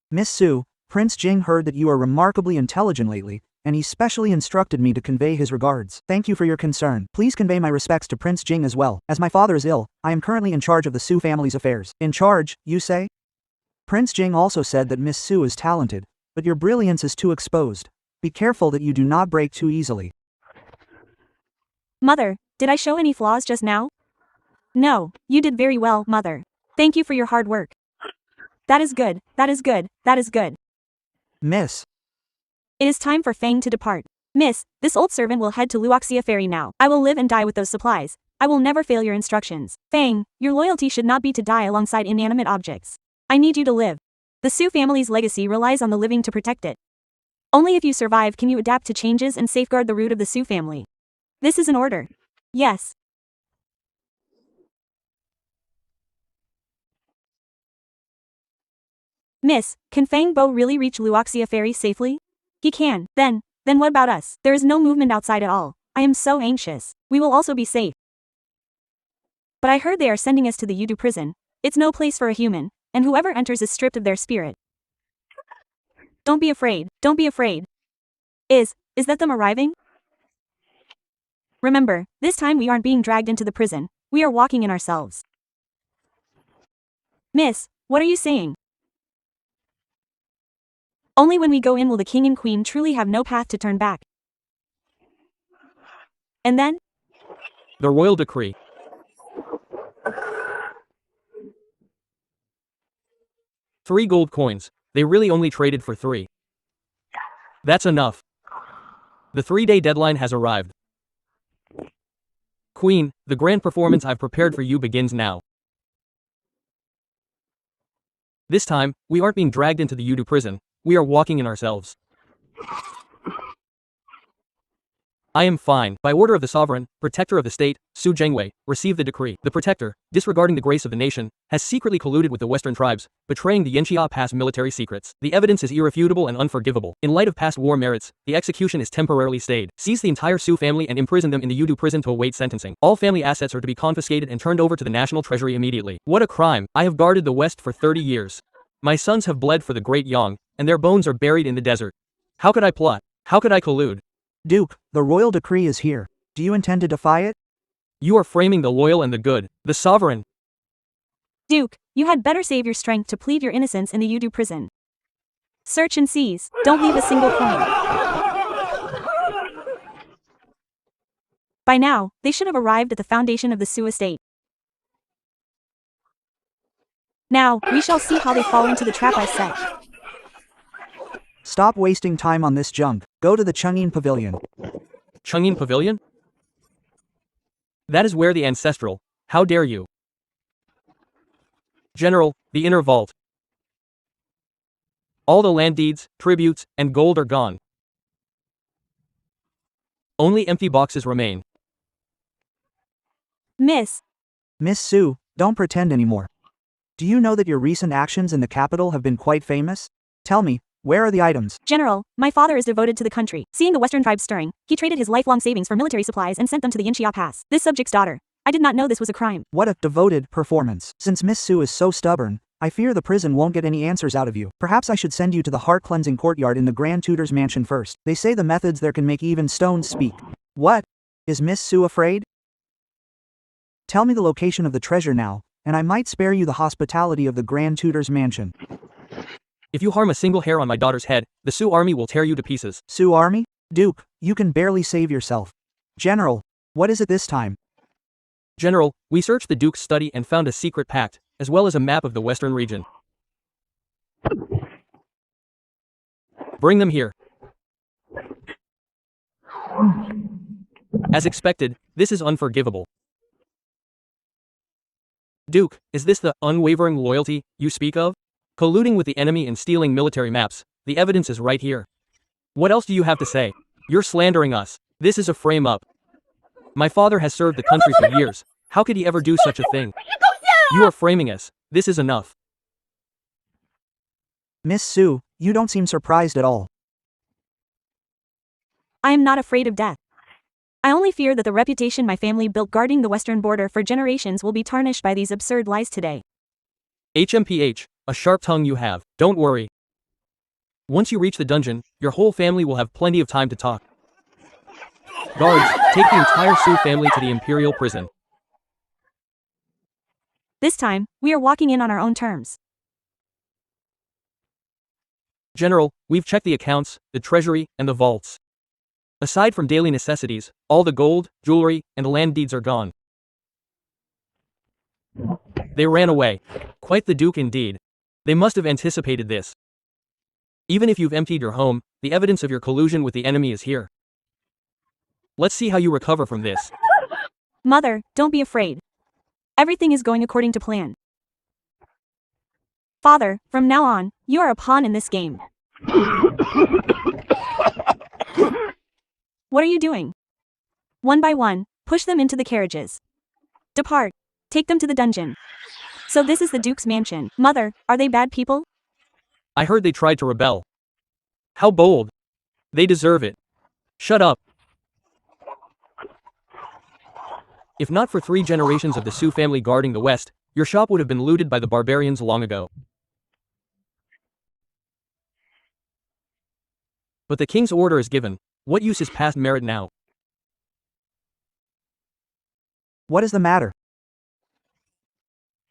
Miss Sue, Prince Jing heard that you are remarkably intelligent lately, and he specially instructed me to convey his regards. Thank you for your concern. Please convey my respects to Prince Jing as well. As my father is ill, I am currently in charge of the Sue family's affairs. In charge, you say? Prince Jing also said that Miss Sue is talented, but your brilliance is too exposed. Be careful that you do not break too easily. Mother, did I show any flaws just now? No, you did very well, Mother. Thank you for your hard work. That is good. Miss. It is time for Fang to depart. Miss, this old servant will head to Luoxia Ferry now. I will live and die with those supplies. I will never fail your instructions. Fang, your loyalty should not be to die alongside inanimate objects. I need you to live. The Sue family's legacy relies on the living to protect it. Only if you survive can you adapt to changes and safeguard the root of the Sue family. This is an order. Yes. Miss, can Fang Bo really reach Luoxia Ferry safely? He can. Then what about us? There is no movement outside at all. I am so anxious. We will also be safe. But I heard they are sending us to the Yudu prison. It's no place for a human, and whoever enters is stripped of their spirit. Don't be afraid. Is that them arriving? Remember, this time we aren't being dragged into the prison. We are walking in ourselves. Miss, what are you saying? Only when we go in will the king and queen truly have no path to turn back. And then? The royal decree. Three gold coins. They really only traded for 3. That's enough. The 3-day deadline has arrived. Queen, the grand performance I've prepared for you begins now. This time, we aren't being dragged into the Yudu prison. We are walking in ourselves. I am fine. By order of the sovereign, protector of the state, Su Zhengwei, receive the decree. The protector, disregarding the grace of the nation, has secretly colluded with the western tribes, betraying the Yanxia Pass military secrets. The evidence is irrefutable and unforgivable. In light of past war merits, the execution is temporarily stayed. Seize the entire Su family and imprison them in the Yudu prison to await sentencing. All family assets are to be confiscated and turned over to the national treasury immediately. What a crime! I have guarded the west for 30 years. My sons have bled for the great Yang, and their bones are buried in the desert. How could I plot? How could I collude? Duke, the royal decree is here. Do you intend to defy it? You are framing the loyal and the good, the sovereign. Duke, you had better save your strength to plead your innocence in the Yudu prison. Search and seize. Don't leave a single coin. By now, they should have arrived at the foundation of the Su estate. Now, we shall see how they fall into the trap I set. Stop wasting time on this junk. Go to the Chang'an Pavilion. Chang'an Pavilion? That is where the ancestral. How dare you? General, the inner vault. All the land deeds, tributes, and gold are gone. Only empty boxes remain. Miss Sue, don't pretend anymore. Do you know that your recent actions in the capital have been quite famous? Tell me, where are the items? General, my father is devoted to the country. Seeing the western tribes stirring, he traded his lifelong savings for military supplies and sent them to the Yanxia Pass. This subject's daughter. I did not know this was a crime. What a devoted performance. Since Miss Sue is so stubborn, I fear the prison won't get any answers out of you. Perhaps I should send you to the heart-cleansing courtyard in the Grand Tutor's mansion first. They say the methods there can make even stones speak. What? Is Miss Sue afraid? Tell me the location of the treasure now, and I might spare you the hospitality of the Grand Tutor's mansion. If you harm a single hair on my daughter's head, the Sioux army will tear you to pieces. Sioux army? Duke, you can barely save yourself. General, what is it this time? General, we searched the Duke's study and found a secret pact, as well as a map of the western region. Bring them here. As expected, this is unforgivable. Duke, is this the unwavering loyalty you speak of? Colluding with the enemy and stealing military maps, the evidence is right here. What else do you have to say? You're slandering us. This is a frame-up. My father has served the country for years. How could he ever do such a thing? You are framing us. This is enough. Miss Sue, you don't seem surprised at all. I am not afraid of death. I only fear that the reputation my family built guarding the western border for generations will be tarnished by these absurd lies today. HMPH, a sharp tongue you have. Don't worry. Once you reach the dungeon, your whole family will have plenty of time to talk. Guards, take the entire Sue family to the Imperial prison. This time, we are walking in on our own terms. General, we've checked the accounts, the treasury, and the vaults. Aside from daily necessities, all the gold, jewelry, and land deeds are gone. They ran away. Quite the Duke indeed. They must have anticipated this. Even if you've emptied your home, the evidence of your collusion with the enemy is here. Let's see how you recover from this. Mother, don't be afraid. Everything is going according to plan. Father, from now on, you are a pawn in this game. What are you doing? One by one, push them into the carriages. Depart. Take them to the dungeon. So this is the Duke's mansion. Mother, are they bad people? I heard they tried to rebel. How bold. They deserve it. Shut up. If not for 3 generations of the Sue family guarding the West, your shop would have been looted by the barbarians long ago. But the king's order is given. What use is past merit now? What is the matter?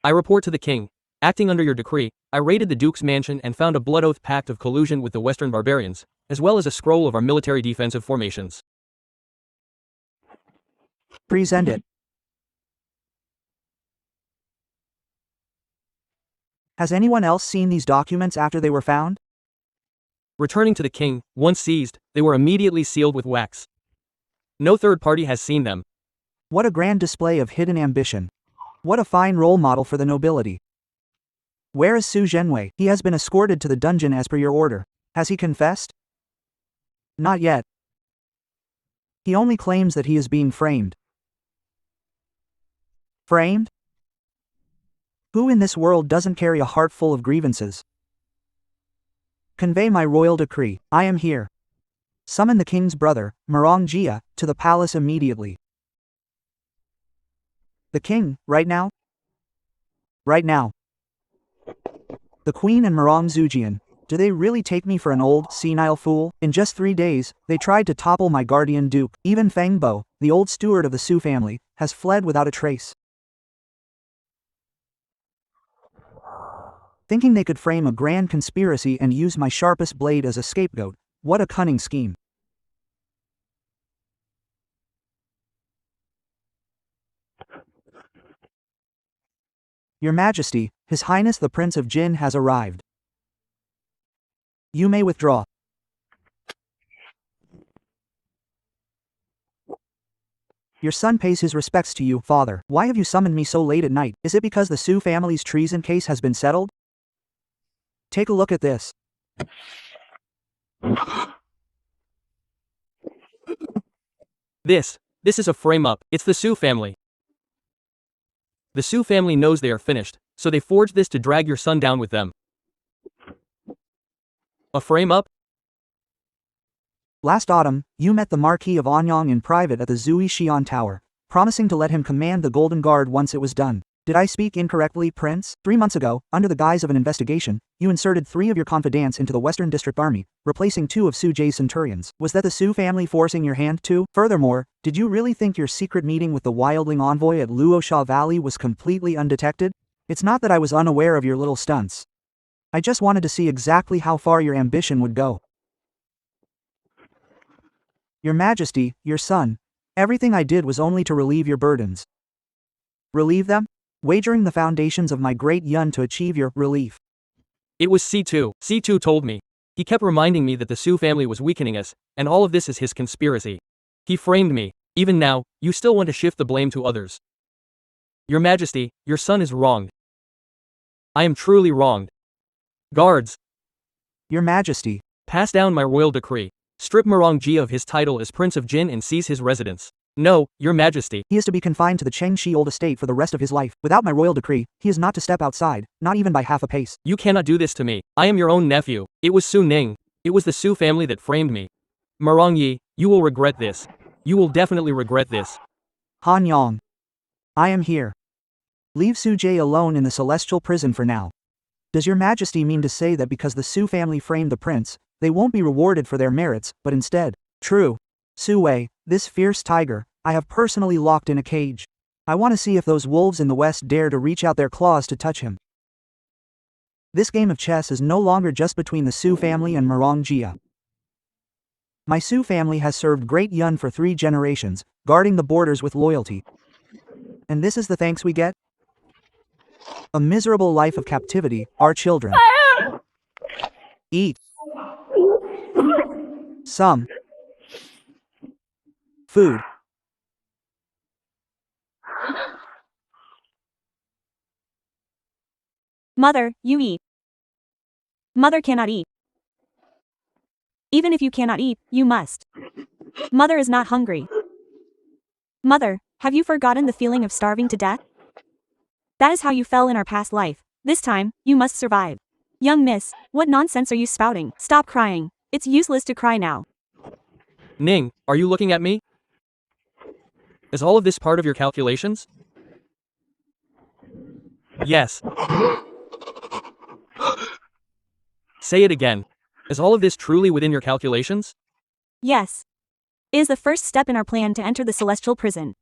I report to the king. Acting under your decree, I raided the Duke's mansion and found a blood oath pact of collusion with the Western barbarians, as well as a scroll of our military defensive formations. Present it. Has anyone else seen these documents after they were found? Returning to the king, once seized, they were immediately sealed with wax. No third party has seen them. What a grand display of hidden ambition. What a fine role model for the nobility. Where is Su Zhenwei? He has been escorted to the dungeon as per your order. Has he confessed? Not yet. He only claims that he is being framed. Framed? Who in this world doesn't carry a heart full of grievances? Convey my royal decree. I am here. Summon the king's brother, Mirong Jia, to the palace immediately. The king, right now? Right now. The queen and Mirong Zujian, do they really take me for an old, senile fool? In just 3 days, they tried to topple my guardian duke. Even Feng Bo, the old steward of the Su family, has fled without a trace. Thinking they could frame a grand conspiracy and use my sharpest blade as a scapegoat, what a cunning scheme. Your Majesty, His Highness the Prince of Jin has arrived. You may withdraw. Your son pays his respects to you, father. Why have you summoned me so late at night? Is it because the Su family's treason case has been settled? Take a look at this. This is a frame-up. It's the Su family. The Su family knows they are finished, so they forged this to drag your son down with them. A frame-up? Last autumn, you met the Marquis of Anyang in private at the Zui Xian Tower, promising to let him command the Golden Guard once it was done. Did I speak incorrectly, Prince? 3 months ago, under the guise of an investigation, you inserted 3 of your confidants into the Western District Army, replacing 2 of Su Jie's centurions. Was that the Su family forcing your hand too? Furthermore, did you really think your secret meeting with the wildling envoy at Luosha Valley was completely undetected? It's not that I was unaware of your little stunts. I just wanted to see exactly how far your ambition would go. Your Majesty, your son, everything I did was only to relieve your burdens. Relieve them? Wagering the foundations of my great Yun to achieve your relief. It was C2. C2 told me. He kept reminding me that the Su family was weakening us, and all of this is his conspiracy. He framed me. Even now, you still want to shift the blame to others. Your Majesty, your son is wronged. I am truly wronged. Guards, Your Majesty. pass down my royal decree. Strip Murong Jia of his title as Prince of Jin and seize his residence. No, your Majesty. He is to be confined to the Chengshi Old Estate for the rest of his life. Without my royal decree, he is not to step outside, not even by half a pace. You cannot do this to me. I am your own nephew. It was Su Ning. It was the Su family that framed me. Murong Yi, you will regret this. You will definitely regret this. Han Yang. I am here. Leave Su Jie alone in the celestial prison for now. Does your Majesty mean to say that because the Su family framed the prince, they won't be rewarded for their merits, but instead? True. Su Wei, this fierce tiger, I have personally locked in a cage. I want to see if those wolves in the west dare to reach out their claws to touch him. This game of chess is no longer just between the Su family and Murong Jia. My Su family has served Great Yun for 3 generations, guarding the borders with loyalty. And this is the thanks we get? A miserable life of captivity, our children. Eat. Some. Food. Mother, you eat. Mother cannot eat. Even if you cannot eat, you must. Mother is not hungry. Mother, have you forgotten the feeling of starving to death? That is how you fell in our past life. This time, you must survive. Young miss, what nonsense are you spouting? Stop crying. It's useless to cry now. Ning, are you looking at me? Is all of this part of your calculations? Yes. Say it again. Is all of this truly within your calculations? Yes. It is the first step in our plan to enter the celestial prison.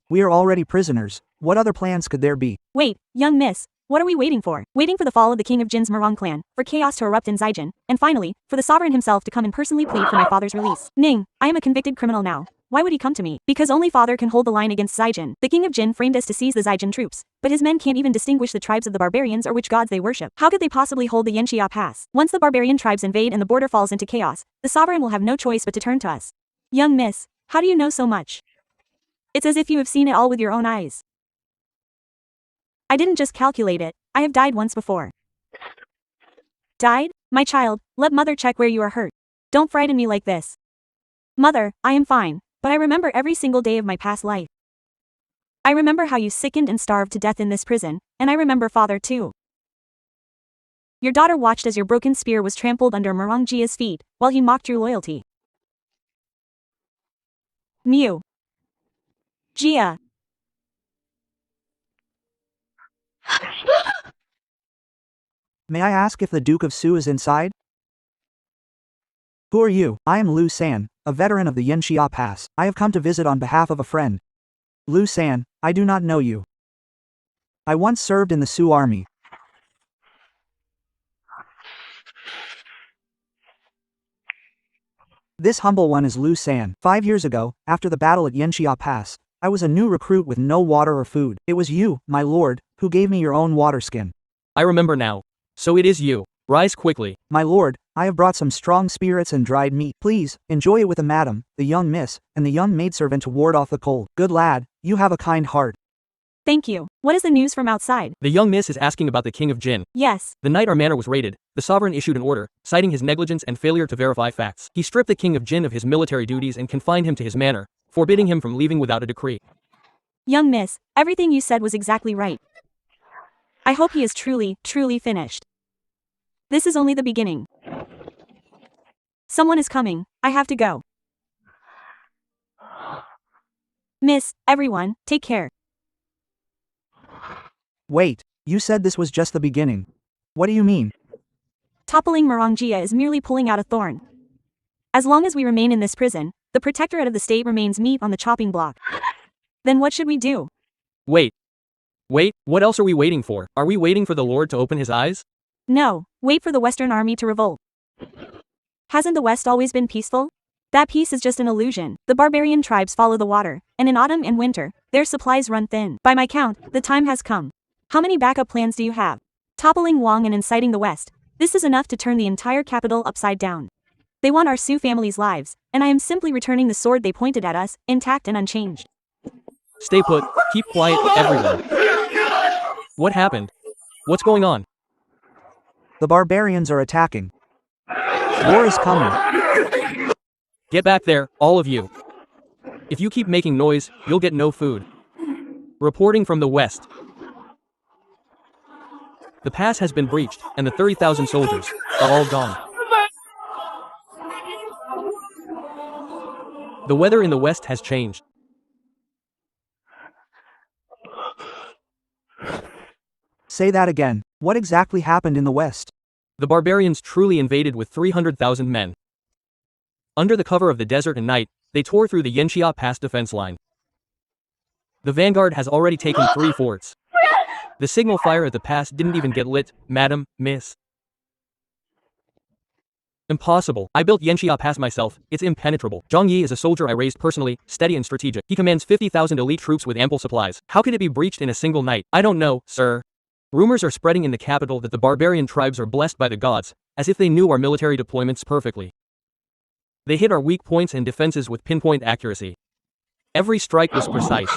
We are already prisoners. What other plans could there be? Wait, young miss, what are we waiting for? Waiting for the fall of the king of Jin's Murong clan, for chaos to erupt in Zijin, and finally, for the sovereign himself to come and personally plead for my father's release. Ning, I am a convicted criminal now. Why would he come to me? Because only father can hold the line against Zijin. The king of Jin framed us to seize the Zijin troops, but his men can't even distinguish the tribes of the barbarians or which gods they worship. How could they possibly hold the Yanxia Pass? Once the barbarian tribes invade and the border falls into chaos, the sovereign will have no choice but to turn to us. Young miss, how do you know so much? It's as if you have seen it all with your own eyes. I didn't just calculate it, I have died once before. Died? My child, let mother check where you are hurt. Don't frighten me like this. Mother, I am fine, but I remember every single day of my past life. I remember how you sickened and starved to death in this prison, and I remember father too. Your daughter watched as your broken spear was trampled under Murong Jia's feet, while he mocked your loyalty. Mew. Jia. May I ask if the Duke of Su is inside? Who are you? I am Lu San, a veteran of the Yanxia Pass. I have come to visit on behalf of a friend. Lu San, I do not know you. I once served in the Su army. This humble one is Lu San. 5 years ago, after the battle at Yanxia Pass, I was a new recruit with no water or food. It was you, my lord, who gave me your own water skin. I remember now. So it is you. Rise quickly. My lord, I have brought some strong spirits and dried meat. Please, enjoy it with the madam, the young miss, and the young maidservant to ward off the cold. Good lad, you have a kind heart. Thank you. What is the news from outside? The young miss is asking about the king of Jin. Yes. The night our manor was raided, the sovereign issued an order, citing his negligence and failure to verify facts. He stripped the king of Jin of his military duties and confined him to his manor, forbidding him from leaving without a decree. Young miss, everything you said was exactly right. I hope he is truly, truly finished. This is only the beginning. Someone is coming. I have to go. Miss, everyone, take care. Wait, you said this was just the beginning. What do you mean? Toppling Murong Jia is merely pulling out a thorn. As long as we remain in this prison, the protectorate of the state remains meat on the chopping block. Then what should we do? Wait. Wait, what else are we waiting for? Are we waiting for the Lord to open his eyes? No, wait for the Western army to revolt. Hasn't the West always been peaceful? That peace is just an illusion. The barbarian tribes follow the water, and in autumn and winter, their supplies run thin. By my count, the time has come. How many backup plans do you have? Toppling Wang and inciting the West. This is enough to turn the entire capital upside down. They want our Sioux family's lives, and I am simply returning the sword they pointed at us, intact and unchanged. Stay put, keep quiet, everyone. What happened? What's going on? The barbarians are attacking. War is coming. Get back there, all of you. If you keep making noise, you'll get no food. Reporting from the west. The pass has been breached, and the 30,000 soldiers are all gone. The weather in the west has changed. Say that again. What exactly happened in the west? The barbarians truly invaded with 300,000 men. Under the cover of the desert and night, they tore through the Yanxia Pass defense line. The vanguard has already taken 3 forts. The signal fire at the pass didn't even get lit, madam, miss. Impossible. I built Yanxia Pass myself, it's impenetrable. Zhang Yi is a soldier I raised personally, steady and strategic. He commands 50,000 elite troops with ample supplies. How could it be breached in a single night? I don't know, sir. Rumors are spreading in the capital that the barbarian tribes are blessed by the gods, as if they knew our military deployments perfectly. They hit our weak points and defenses with pinpoint accuracy. Every strike was precise.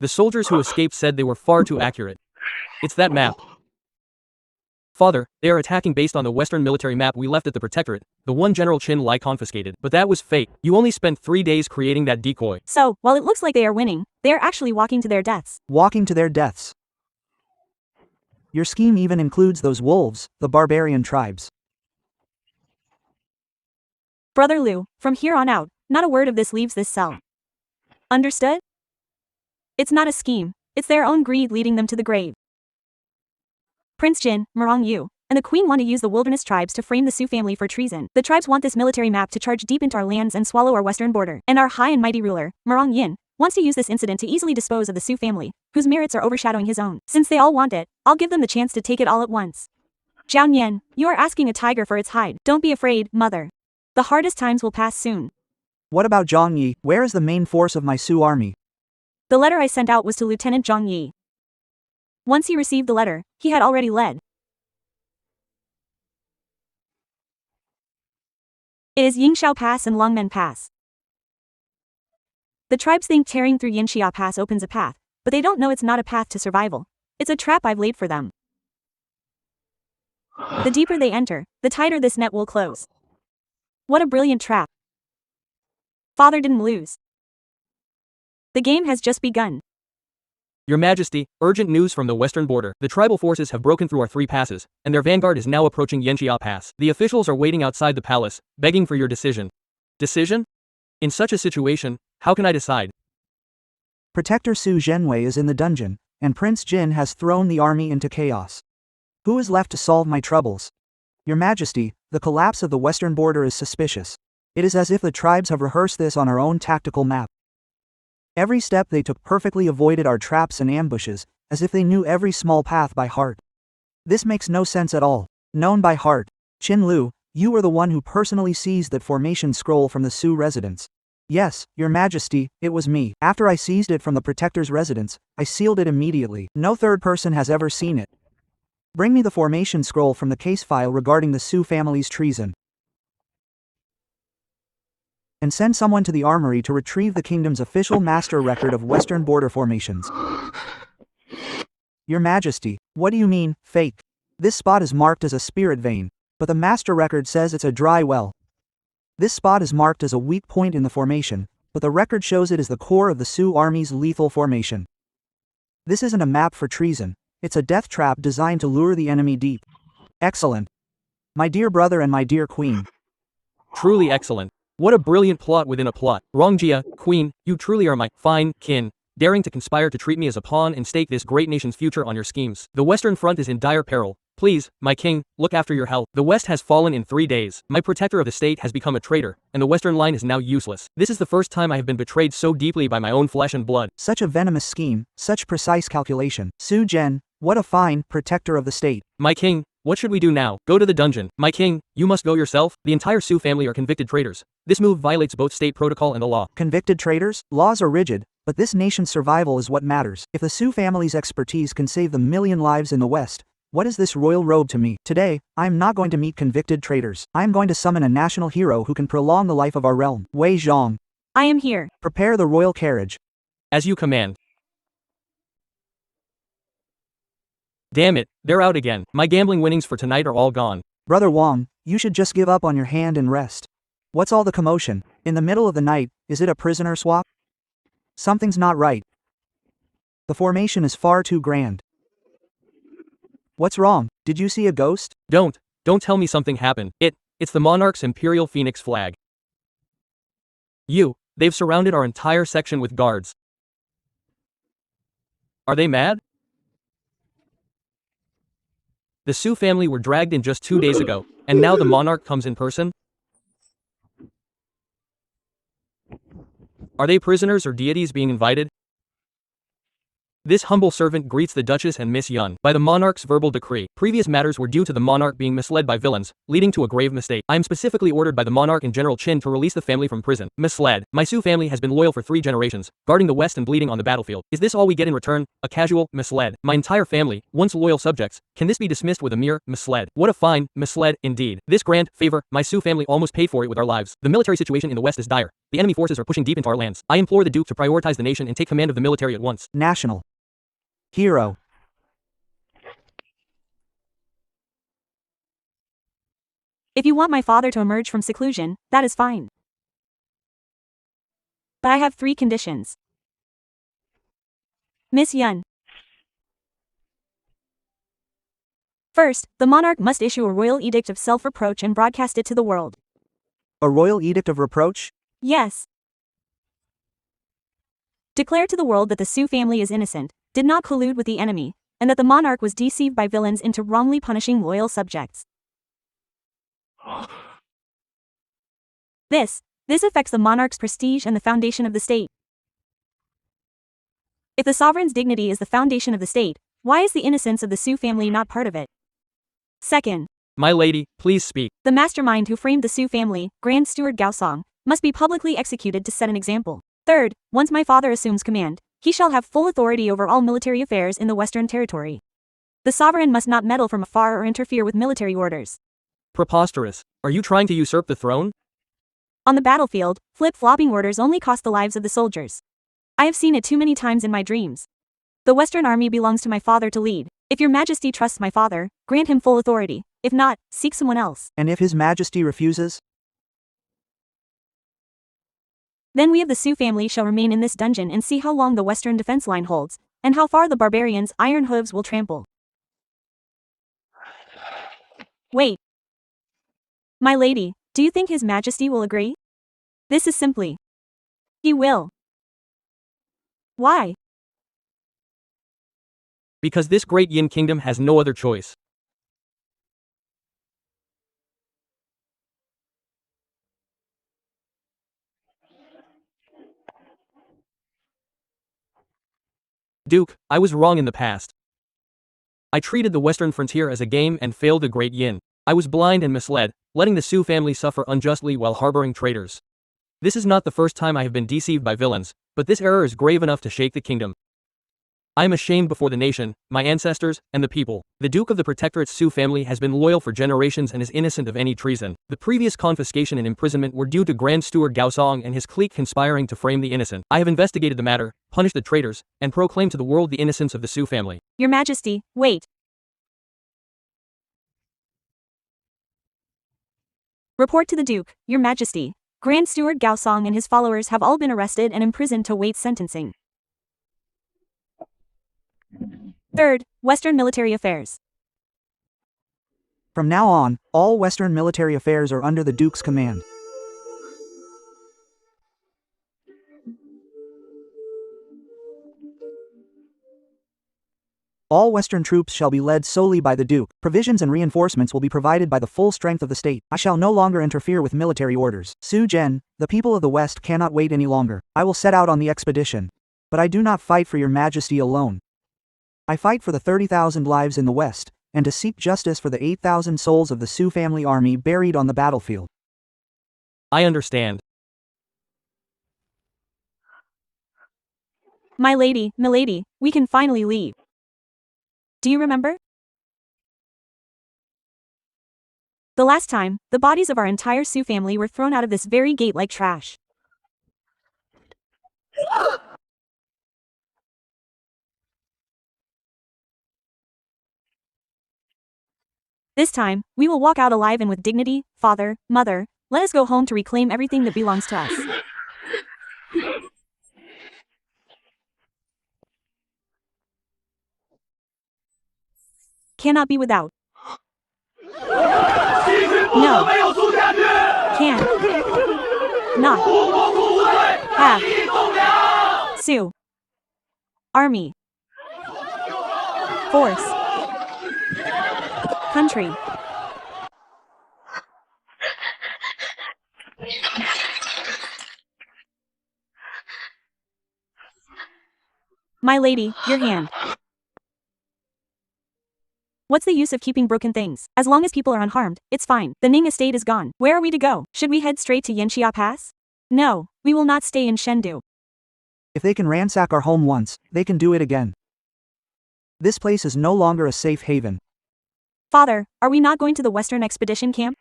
The soldiers who escaped said they were far too accurate. It's that map. Father, they are attacking based on the Western military map we left at the Protectorate, the one General Qin Lai confiscated. But that was fake. You only spent 3 days creating that decoy. So, while it looks like they are winning, they are actually walking to their deaths. Walking to their deaths. Your scheme even includes those wolves, the barbarian tribes. Brother Liu, from here on out, not a word of this leaves this cell. Understood? It's not a scheme, it's their own greed leading them to the grave. Prince Jin, Mirong Yu, and the Queen want to use the wilderness tribes to frame the Sioux family for treason. The tribes want this military map to charge deep into our lands and swallow our western border. And our high and mighty ruler, Mirong Yin, wants to use this incident to easily dispose of the Sioux family, whose merits are overshadowing his own. Since they all want it, I'll give them the chance to take it all at once. Zhao Nian, you are asking a tiger for its hide. Don't be afraid, mother. The hardest times will pass soon. What about Zhang Yi? Where is the main force of my Sioux army? The letter I sent out was to Lieutenant Zhang Yi. Once he received the letter, he had already led. It is Yingxiao Pass and Longmen Pass. The tribes think tearing through Yanxia Pass opens a path, but they don't know it's not a path to survival. It's a trap I've laid for them. The deeper they enter, the tighter this net will close. What a brilliant trap. Father didn't lose. The game has just begun. Your Majesty, urgent news from the western border. The tribal forces have broken through our 3 passes, and their vanguard is now approaching Yanxia Pass. The officials are waiting outside the palace, begging for your decision. Decision? In such a situation, how can I decide? Protector Su Zhenwei is in the dungeon, and Prince Jin has thrown the army into chaos. Who is left to solve my troubles? Your Majesty, the collapse of the western border is suspicious. It is as if the tribes have rehearsed this on our own tactical map. Every step they took perfectly avoided our traps and ambushes, as if they knew every small path by heart. This makes no sense at all. Known by heart. Qin Lu, you were the one who personally seized that formation scroll from the Sioux residence. Yes, Your Majesty, it was me. After I seized it from the Protector's residence, I sealed it immediately. No third person has ever seen it. Bring me the formation scroll from the case file regarding the Sioux family's treason. And send someone to the armory to retrieve the kingdom's official master record of western border formations. Your Majesty, what do you mean, fake? This spot is marked as a spirit vein, but the master record says it's a dry well. This spot is marked as a weak point in the formation, but the record shows it is the core of the Sioux army's lethal formation. This isn't a map for treason, it's a death trap designed to lure the enemy deep. Excellent. My dear brother and my dear queen. Truly excellent. What a brilliant plot within a plot. Rongjia, Queen, you truly are my fine kin, daring to conspire to treat me as a pawn and stake this great nation's future on your schemes. The Western Front is in dire peril. Please, my king, look after your health. The West has fallen in 3 days. My protector of the state has become a traitor, and the Western line is now useless. This is the first time I have been betrayed so deeply by my own flesh and blood. Such a venomous scheme, such precise calculation. Su Zhen, what a fine protector of the state. My king, what should we do now? Go to the dungeon. My king, you must go yourself. The entire Sioux family are convicted traitors. This move violates both state protocol and the law. Convicted traitors? Laws are rigid, but this nation's survival is what matters. If the Sioux family's expertise can save the million lives in the West, What is this royal robe to me? Today, I am not going to meet convicted traitors. I am going to summon a national hero who can prolong the life of our realm. Wei Zhong. I am here. Prepare the royal carriage. As you command. Damn it, they're out again. My gambling winnings for tonight are all gone. Brother Wang, you should just give up on your hand and rest. What's all the commotion? In the middle of the night, is it a prisoner swap? Something's not right. The formation is far too grand. What's wrong? Did you see a ghost? Don't tell me something happened. It's the monarch's imperial phoenix flag. They've surrounded our entire section with guards. Are they mad? The Su family were dragged in just 2 days ago, and now the monarch comes in person? Are they prisoners or deities being invited? This humble servant greets the Duchess and Miss Yun. By the monarch's verbal decree, previous matters were due to the monarch being misled by villains, leading to a grave mistake. I am specifically ordered by the monarch and General Qin to release the family from prison. Misled. My Su family has been loyal for 3 generations, guarding the West and bleeding on the battlefield. Is this all we get in return? A casual, misled. My entire family, once loyal subjects, can this be dismissed with a mere, misled? What a fine, misled, indeed. This grand favor, my Su family almost paid for it with our lives. The military situation in the West is dire. The enemy forces are pushing deep into our lands. I implore the Duke to prioritize the nation and take command of the military at once. National hero. If you want my father to emerge from seclusion, that is fine. But I have 3 conditions. Miss Yun. First, the monarch must issue a royal edict of self-reproach and broadcast it to the world. A royal edict of reproach? Yes. Declare to the world that the Su family is innocent, did not collude with the enemy, and that the monarch was deceived by villains into wrongly punishing loyal subjects. This affects the monarch's prestige and the foundation of the state. If the sovereign's dignity is the foundation of the state, why is the innocence of the Su family not part of it? Second, My lady, please speak. the mastermind who framed the Su family, Grand Steward Gaosong, must be publicly executed to set an example. Third, once my father assumes command, he shall have full authority over all military affairs in the Western Territory. The sovereign must not meddle from afar or interfere with military orders. Preposterous. Are you trying to usurp the throne? On the battlefield, flip-flopping orders only cost the lives of the soldiers. I have seen it too many times in my dreams. The Western army belongs to my father to lead. If your majesty trusts my father, grant him full authority. If not, seek someone else. And if his majesty refuses? Then we of the Su family shall remain in this dungeon and see how long the Western defense line holds, and how far the barbarians' iron hooves will trample. Wait. My lady, do you think his majesty will agree? This is simply. He will. Why? Because this great Yin kingdom has no other choice. Duke, I was wrong in the past. I treated the Western frontier as a game and failed the great Yin. I was blind and misled, letting the Su family suffer unjustly while harboring traitors. This is not the first time I have been deceived by villains, but this error is grave enough to shake the kingdom. I am ashamed before the nation, my ancestors, and the people. The Duke of the Protectorate's Su family has been loyal for generations and is innocent of any treason. The previous confiscation and imprisonment were due to Grand Steward Gaosong and his clique conspiring to frame the innocent. I have investigated the matter, punished the traitors, and proclaimed to the world the innocence of the Su family. Your Majesty, wait. Report to the Duke, Your Majesty. Grand Steward Gaosong and his followers have all been arrested and imprisoned to wait sentencing. Third, Western Military Affairs. From now on, all Western military affairs are under the Duke's command. All Western troops shall be led solely by the Duke. Provisions and reinforcements will be provided by the full strength of the state. I shall no longer interfere with military orders. Su Zhen, the people of the West cannot wait any longer. I will set out on the expedition. But I do not fight for your majesty alone. I fight for the 30,000 lives in the West, and to seek justice for the 8,000 souls of the Su family army buried on the battlefield. I understand. My lady, milady, we can finally leave. Do you remember? The last time, the bodies of our entire Su family were thrown out of this very gate like trash. This time, we will walk out alive and with dignity. Father, mother, let us go home to reclaim everything that belongs to us. Cannot be without. No. Can. Not. Have. Su. Army. Force. Country. My lady, your hand. What's the use of keeping broken things? As long as people are unharmed, it's fine. The Ning estate is gone. Where are we to go? Should we head straight to Yanxia Pass? No, we will not stay in Chengdu. If they can ransack our home once, they can do it again. This place is no longer a safe haven. Father, are we not going to the Western Expedition Camp?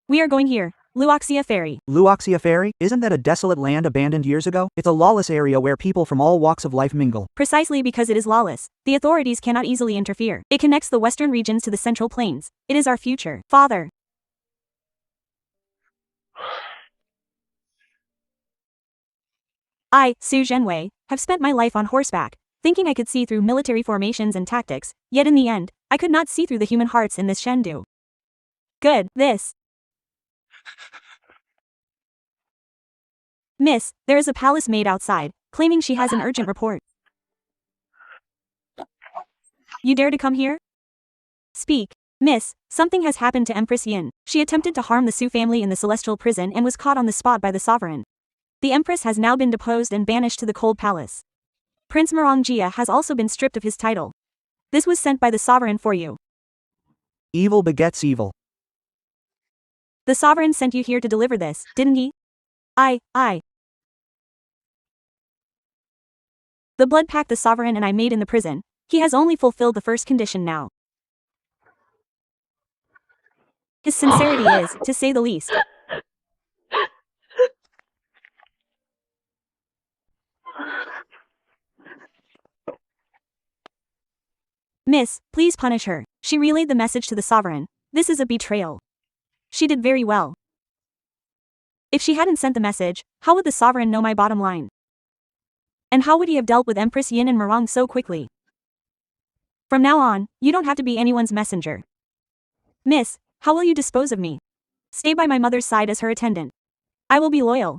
We are going here, Luoxia Ferry. Luoxia Ferry? Isn't that a desolate land abandoned years ago? It's a lawless area where people from all walks of life mingle. Precisely because it is lawless, the authorities cannot easily interfere. It connects the western regions to the Central Plains. It is our future. Father. I, Su Zhenwei, have spent my life on horseback, thinking I could see through military formations and tactics, yet in the end, I could not see through the human hearts in this Chengdu. Good, this. Miss, there is a palace maid outside, claiming she has an urgent report. You dare to come here? Speak. Miss, something has happened to Empress Yin. She attempted to harm the Su family in the celestial prison and was caught on the spot by the sovereign. The empress has now been deposed and banished to the cold palace. Prince Merongjia has also been stripped of his title. This was sent by the sovereign for you. Evil begets evil. The sovereign sent you here to deliver this, didn't he? I. The blood pact the sovereign and I made in the prison. He has only fulfilled the first condition now. His sincerity is, to say the least. Miss, please punish her. She relayed the message to the sovereign. This is a betrayal. She did very well. If she hadn't sent the message, how would the sovereign know my bottom line? And how would he have dealt with Empress Yin and Merong so quickly? From now on, you don't have to be anyone's messenger. Miss, how will you dispose of me? Stay by my mother's side as her attendant. I will be loyal.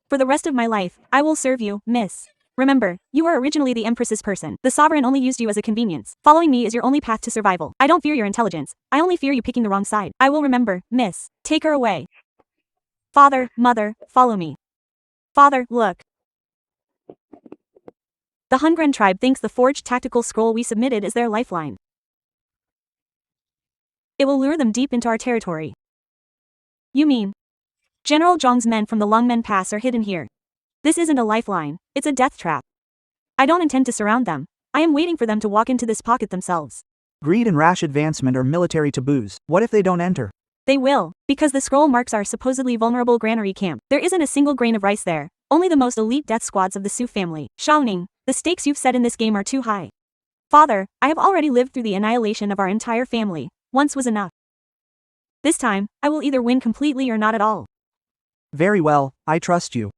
For the rest of my life, I will serve you, miss. Remember, you were originally the Empress's person. The sovereign only used you as a convenience. Following me is your only path to survival. I don't fear your intelligence. I only fear you picking the wrong side. I will remember, miss. Take her away. Father, mother, follow me. Father, look. The Hungren tribe thinks the forged tactical scroll we submitted is their lifeline. It will lure them deep into our territory. You mean? General Zhong's men from the Longmen Pass are hidden here. This isn't a lifeline, it's a death trap. I don't intend to surround them. I am waiting for them to walk into this pocket themselves. Greed and rash advancement are military taboos. What if they don't enter? They will, because the scroll marks our supposedly vulnerable granary camp. There isn't a single grain of rice there, only the most elite death squads of the Su family. Shaoning, the stakes you've set in this game are too high. Father, I have already lived through the annihilation of our entire family. Once was enough. This time, I will either win completely or not at all. Very well, I trust you.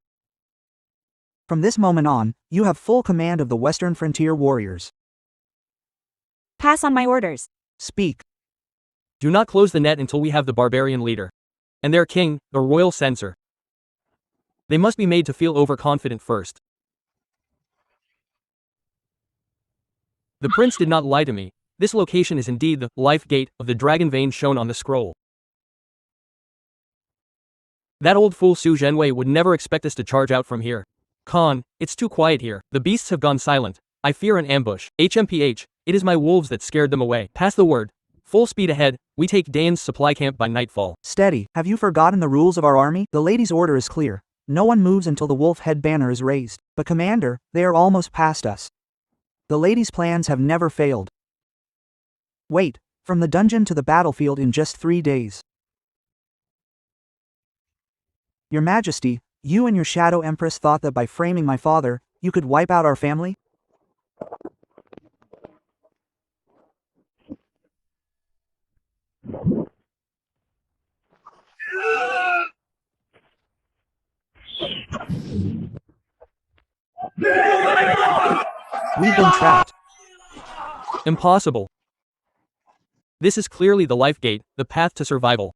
From this moment on, you have full command of the Western Frontier warriors. Pass on my orders. Speak. Do not close the net until we have the barbarian leader. And their king, the royal censor. They must be made to feel overconfident first. The prince did not lie to me. This location is indeed the life gate of the dragon vein shown on the scroll. That old fool Su Zhenwei would never expect us to charge out from here. Khan, it's too quiet here. The beasts have gone silent. I fear an ambush. HMPH, it is my wolves that scared them away. Pass the word. Full speed ahead, we take Dane's supply camp by nightfall. Steady, have you forgotten the rules of our army? The lady's order is clear. No one moves until the wolf head banner is raised. But commander, they are almost past us. The lady's plans have never failed. Wait, From the dungeon to the battlefield in just 3 days. Your Majesty, you and your Shadow Empress thought that by framing my father, you could wipe out our family? We've been trapped. Impossible. This is clearly the life gate, the path to survival.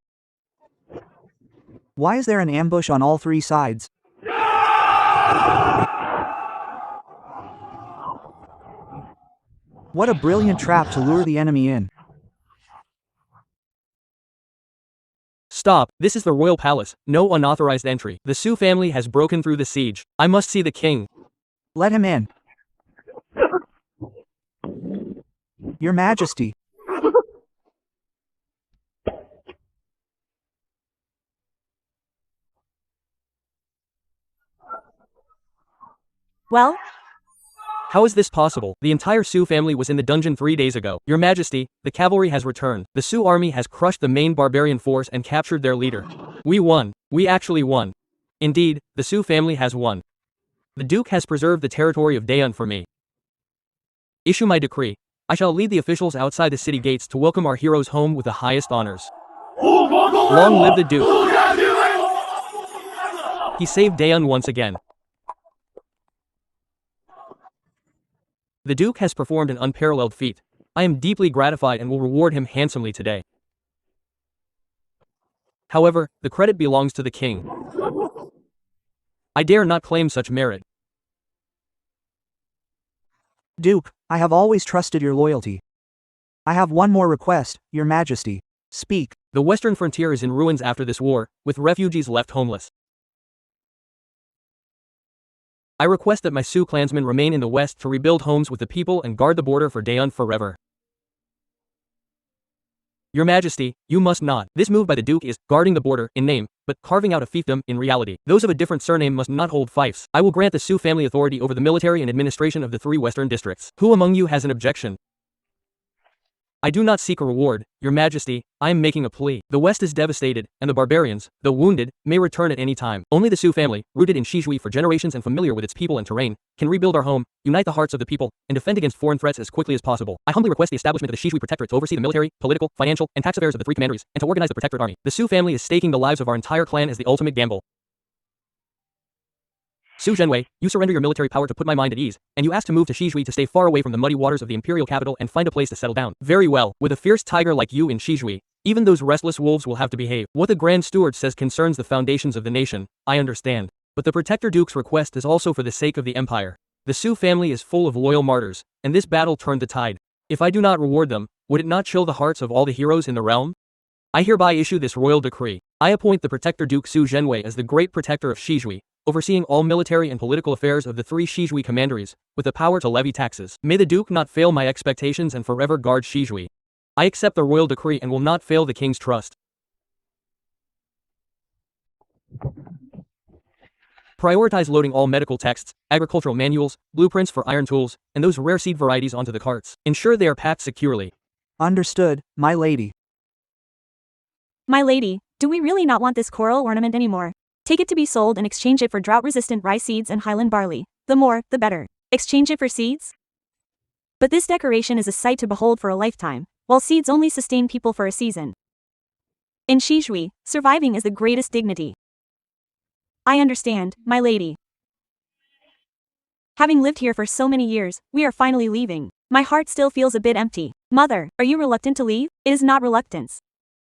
Why is there an ambush on all 3 sides? What a brilliant trap to lure the enemy in. Stop, this is the royal palace, no unauthorized entry. The Su family has broken through the siege. I must see the king. Let him in. Your Majesty. Well? How is this possible? The entire Su family was in the dungeon 3 days ago. Your Majesty, the cavalry has returned. The Su army has crushed the main barbarian force and captured their leader. We won. We actually won. Indeed, the Su family has won. The Duke has preserved the territory of Daeon for me. Issue my decree. I shall lead the officials outside the city gates to welcome our heroes home with the highest honors. Long live the Duke. He saved Daeon once again. The Duke has performed an unparalleled feat. I am deeply gratified and will reward him handsomely today. However, the credit belongs to the king. I dare not claim such merit. Duke, I have always trusted your loyalty. I have one more request, Your Majesty. Speak. The western frontier is in ruins after this war, with refugees left homeless. I request that my Su clansmen remain in the west to rebuild homes with the people and guard the border for Daeon forever. Your Majesty, you must not. This move by the Duke is guarding the border in name, but carving out a fiefdom in reality. Those of a different surname must not hold fiefs. I will grant the Su family authority over the military and administration of the 3 western districts. Who among you has an objection? I do not seek a reward, Your Majesty, I am making a plea. The West is devastated, and the barbarians, though wounded, may return at any time. Only the Su family, rooted in Shizhui for generations and familiar with its people and terrain, can rebuild our home, unite the hearts of the people, and defend against foreign threats as quickly as possible. I humbly request the establishment of the Shizhui Protectorate to oversee the military, political, financial, and tax affairs of the 3 commanderies, and to organize the Protectorate army. The Su family is staking the lives of our entire clan as the ultimate gamble. Su Zhenwei, you surrender your military power to put my mind at ease, and you ask to move to Shizhui to stay far away from the muddy waters of the imperial capital and find a place to settle down. Very well, with a fierce tiger like you in Shizhui, even those restless wolves will have to behave. What the Grand Steward says concerns the foundations of the nation, I understand. But the Protector Duke's request is also for the sake of the empire. The Su family is full of loyal martyrs, and this battle turned the tide. If I do not reward them, would it not chill the hearts of all the heroes in the realm? I hereby issue this royal decree. I appoint the Protector Duke Su Zhenwei as the Great Protector of Shizhui, overseeing all military and political affairs of the 3 Shizhui commanderies, with the power to levy taxes. May the Duke not fail my expectations and forever guard Shizhui. I accept the royal decree and will not fail the king's trust. Prioritize loading all medical texts, agricultural manuals, blueprints for iron tools, and those rare seed varieties onto the carts. Ensure they are packed securely. Understood, my lady. My lady, do we really not want this coral ornament anymore? Take it to be sold and exchange it for drought-resistant rice seeds and highland barley. The more, the better. Exchange it for seeds? But this decoration is a sight to behold for a lifetime, while seeds only sustain people for a season. In Shizhui, surviving is the greatest dignity. I understand, my lady. Having lived here for so many years, we are finally leaving. My heart still feels a bit empty. Mother, are you reluctant to leave? It is not reluctance.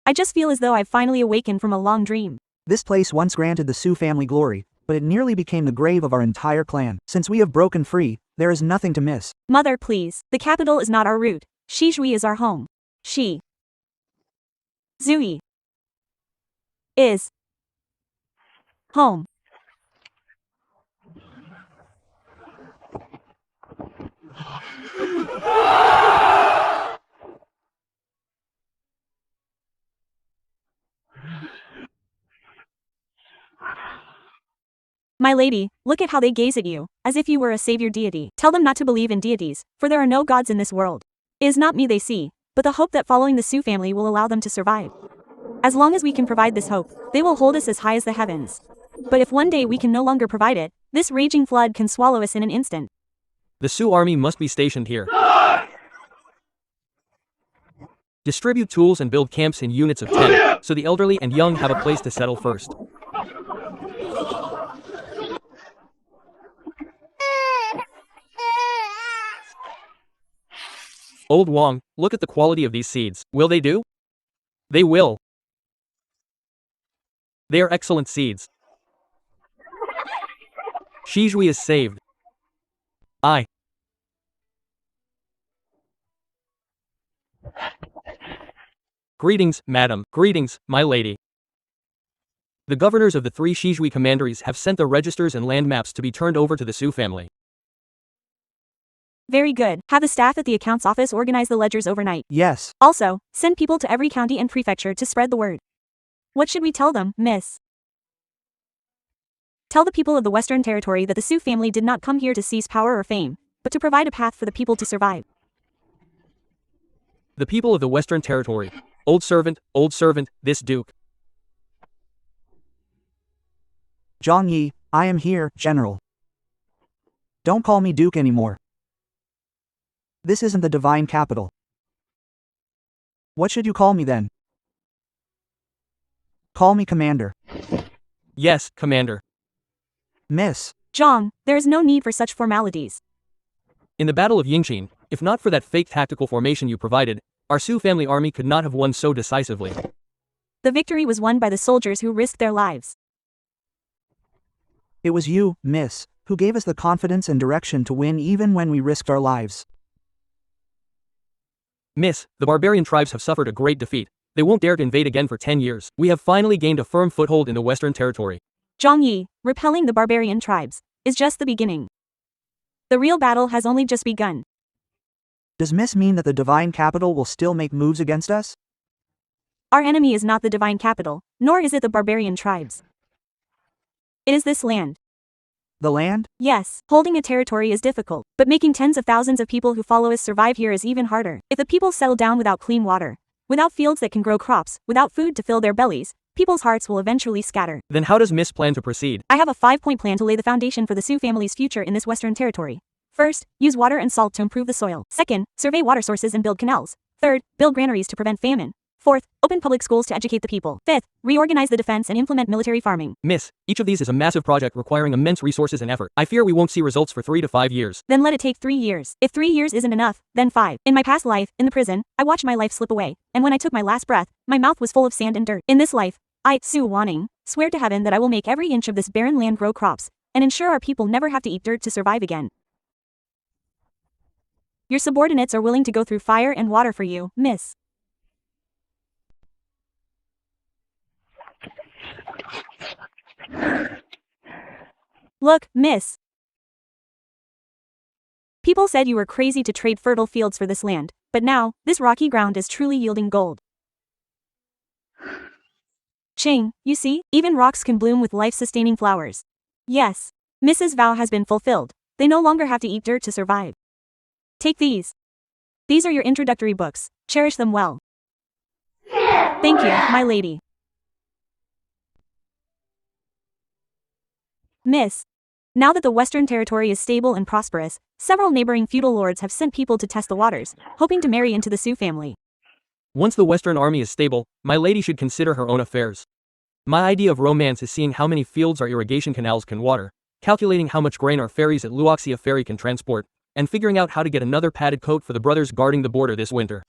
I just feel as though I've finally awakened from a long dream. This place once granted the Su family glory, but it nearly became the grave of our entire clan. Since we have broken free, there is nothing to miss. Mother, please, the capital is not our route. Shizhui is our home. Zui is home. My lady, look at how they gaze at you, as if you were a savior deity. Tell them not to believe in deities, for there are no gods in this world. It is not me they see, but the hope that following the Sioux family will allow them to survive. As long as we can provide this hope, they will hold us as high as the heavens. But if one day we can no longer provide it, this raging flood can swallow us in an instant. The Sioux army must be stationed here. Distribute tools and build camps in units of 10, so the elderly and young have a place to settle first. Old Wong, look at the quality of these seeds. Will they do? They will. They are excellent seeds. Shizhui is saved. Greetings, madam. Greetings, my lady. The governors of the 3 Shizhui commanderies have sent the registers and land maps to be turned over to the Sioux family. Very good. Have the staff at the accounts office organize the ledgers overnight. Yes. Also, send people to every county and prefecture to spread the word. What should we tell them, miss? Tell the people of the Western Territory that the Sioux family did not come here to seize power or fame, but to provide a path for the people to survive. The people of the Western Territory. Old servant, this Duke. Zhang Yi, I am here, General. Don't call me Duke anymore. This isn't the divine capital. What should you call me then? Call me Commander. Yes, Commander. Miss. Zhang, there is no need for such formalities. In the Battle of Yingqin, if not for that fake tactical formation you provided, our Sioux family army could not have won so decisively. The victory was won by the soldiers who risked their lives. It was you, Miss, who gave us the confidence and direction to win even when we risked our lives. Miss, the barbarian tribes have suffered a great defeat. They won't dare to invade again for 10 years. We have finally gained a firm foothold in the Western Territory. Zhang Yi, repelling the barbarian tribes, is just the beginning. The real battle has only just begun. Does Miss mean that the divine capital will still make moves against us? Our enemy is not the divine capital, nor is it the barbarian tribes. It is this land. The land? Yes, holding a territory is difficult, but making tens of thousands of people who follow us survive here is even harder. If the people settle down without clean water, without fields that can grow crops, without food to fill their bellies, people's hearts will eventually scatter. Then how does Miss plan to proceed? I have a 5-point plan to lay the foundation for the Sioux family's future in this Western Territory. First, use water and salt to improve the soil. Second, survey water sources and build canals. Third, build granaries to prevent famine. Fourth, open public schools to educate the people. Fifth, reorganize the defense and implement military farming. Miss, each of these is a massive project requiring immense resources and effort. I fear we won't see results for 3 to 5 years. Then let it take 3 years. If 3 years isn't enough, then 5. In my past life, in the prison, I watched my life slip away, and when I took my last breath, my mouth was full of sand and dirt. In this life, I, Su Wanning, swear to heaven that I will make every inch of this barren land grow crops, and ensure our people never have to eat dirt to survive again. Your subordinates are willing to go through fire and water for you, miss. Look, miss. People said you were crazy to trade fertile fields for this land, but now, this rocky ground is truly yielding gold. Ching, you see, even rocks can bloom with life-sustaining flowers. Yes, Mrs. Vow has been fulfilled. They no longer have to eat dirt to survive. Take these. These are your introductory books. Cherish them well. Thank you, my lady. Miss. Now that the Western Territory is stable and prosperous, several neighboring feudal lords have sent people to test the waters, hoping to marry into the Sioux family. Once the Western army is stable, my lady should consider her own affairs. My idea of romance is seeing how many fields our irrigation canals can water, calculating how much grain our ferries at Luoxia Ferry can transport, and figuring out how to get another padded coat for the brothers guarding the border this winter.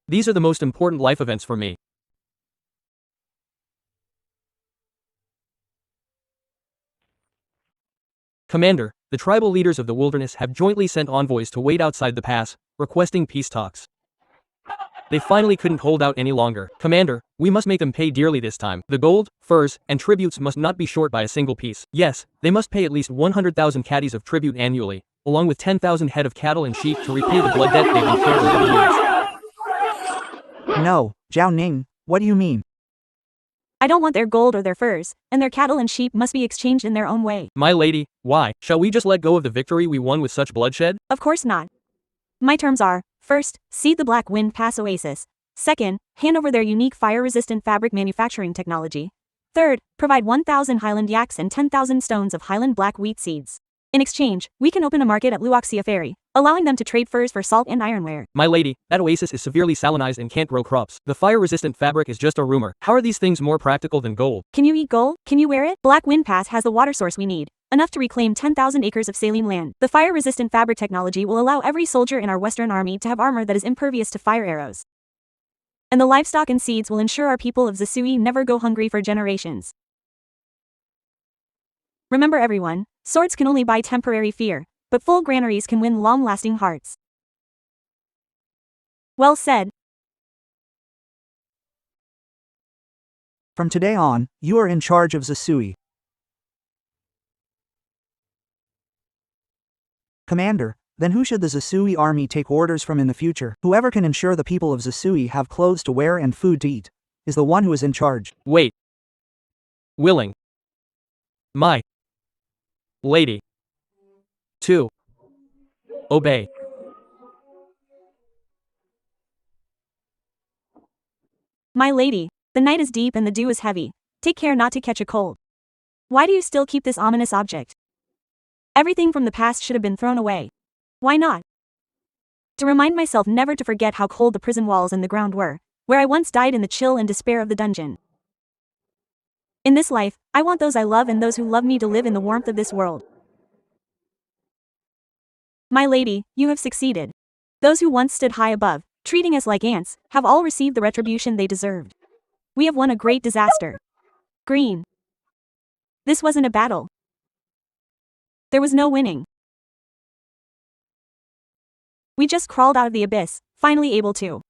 These are the most important life events for me. Commander, the tribal leaders of the wilderness have jointly sent envoys to wait outside the pass, requesting peace talks. They finally couldn't hold out any longer. Commander, we must make them pay dearly this time. The gold, furs, and tributes must not be short by a single piece. Yes, they must pay at least 100,000 caddies of tribute annually, along with 10,000 head of cattle and sheep to repay the blood debt they've incurred over the years. No, Zhao Ning, what do you mean? I don't want their gold or their furs, and their cattle and sheep must be exchanged in their own way. My lady, why? Shall we just let go of the victory we won with such bloodshed? Of course not. My terms are, first, cede the Black Wind Pass Oasis. Second, hand over their unique fire-resistant fabric manufacturing technology. Third, provide 1,000 Highland yaks and 10,000 stones of Highland black wheat seeds. In exchange, we can open a market at Luoxia Ferry, allowing them to trade furs for salt and ironware. My lady, that oasis is severely salinized and can't grow crops. The fire-resistant fabric is just a rumor. How are these things more practical than gold? Can you eat gold? Can you wear it? Black Wind Pass has the water source we need, enough to reclaim 10,000 acres of saline land. The fire-resistant fabric technology will allow every soldier in our Western Army to have armor that is impervious to fire arrows. And the livestock and seeds will ensure our people of Zasui never go hungry for generations. Remember everyone, swords can only buy temporary fear, but full granaries can win long-lasting hearts. Well said. From today on, you are in charge of Zasui. Commander, then who should the Zasui army take orders from in the future? Whoever can ensure the people of Zasui have clothes to wear and food to eat is the one who is in charge. Wait. Willing. My lady. To obey. My lady, the night is deep and the dew is heavy. Take care not to catch a cold. Why do you still keep this ominous object? Everything from the past should have been thrown away. Why not? To remind myself never to forget how cold the prison walls and the ground were, where I once died in the chill and despair of the dungeon. In this life, I want those I love and those who love me to live in the warmth of this world. My lady, you have succeeded. Those who once stood high above, treating us like ants, have all received the retribution they deserved. We have won a great disaster. Green. This wasn't a battle. There was no winning. We just crawled out of the abyss, finally able to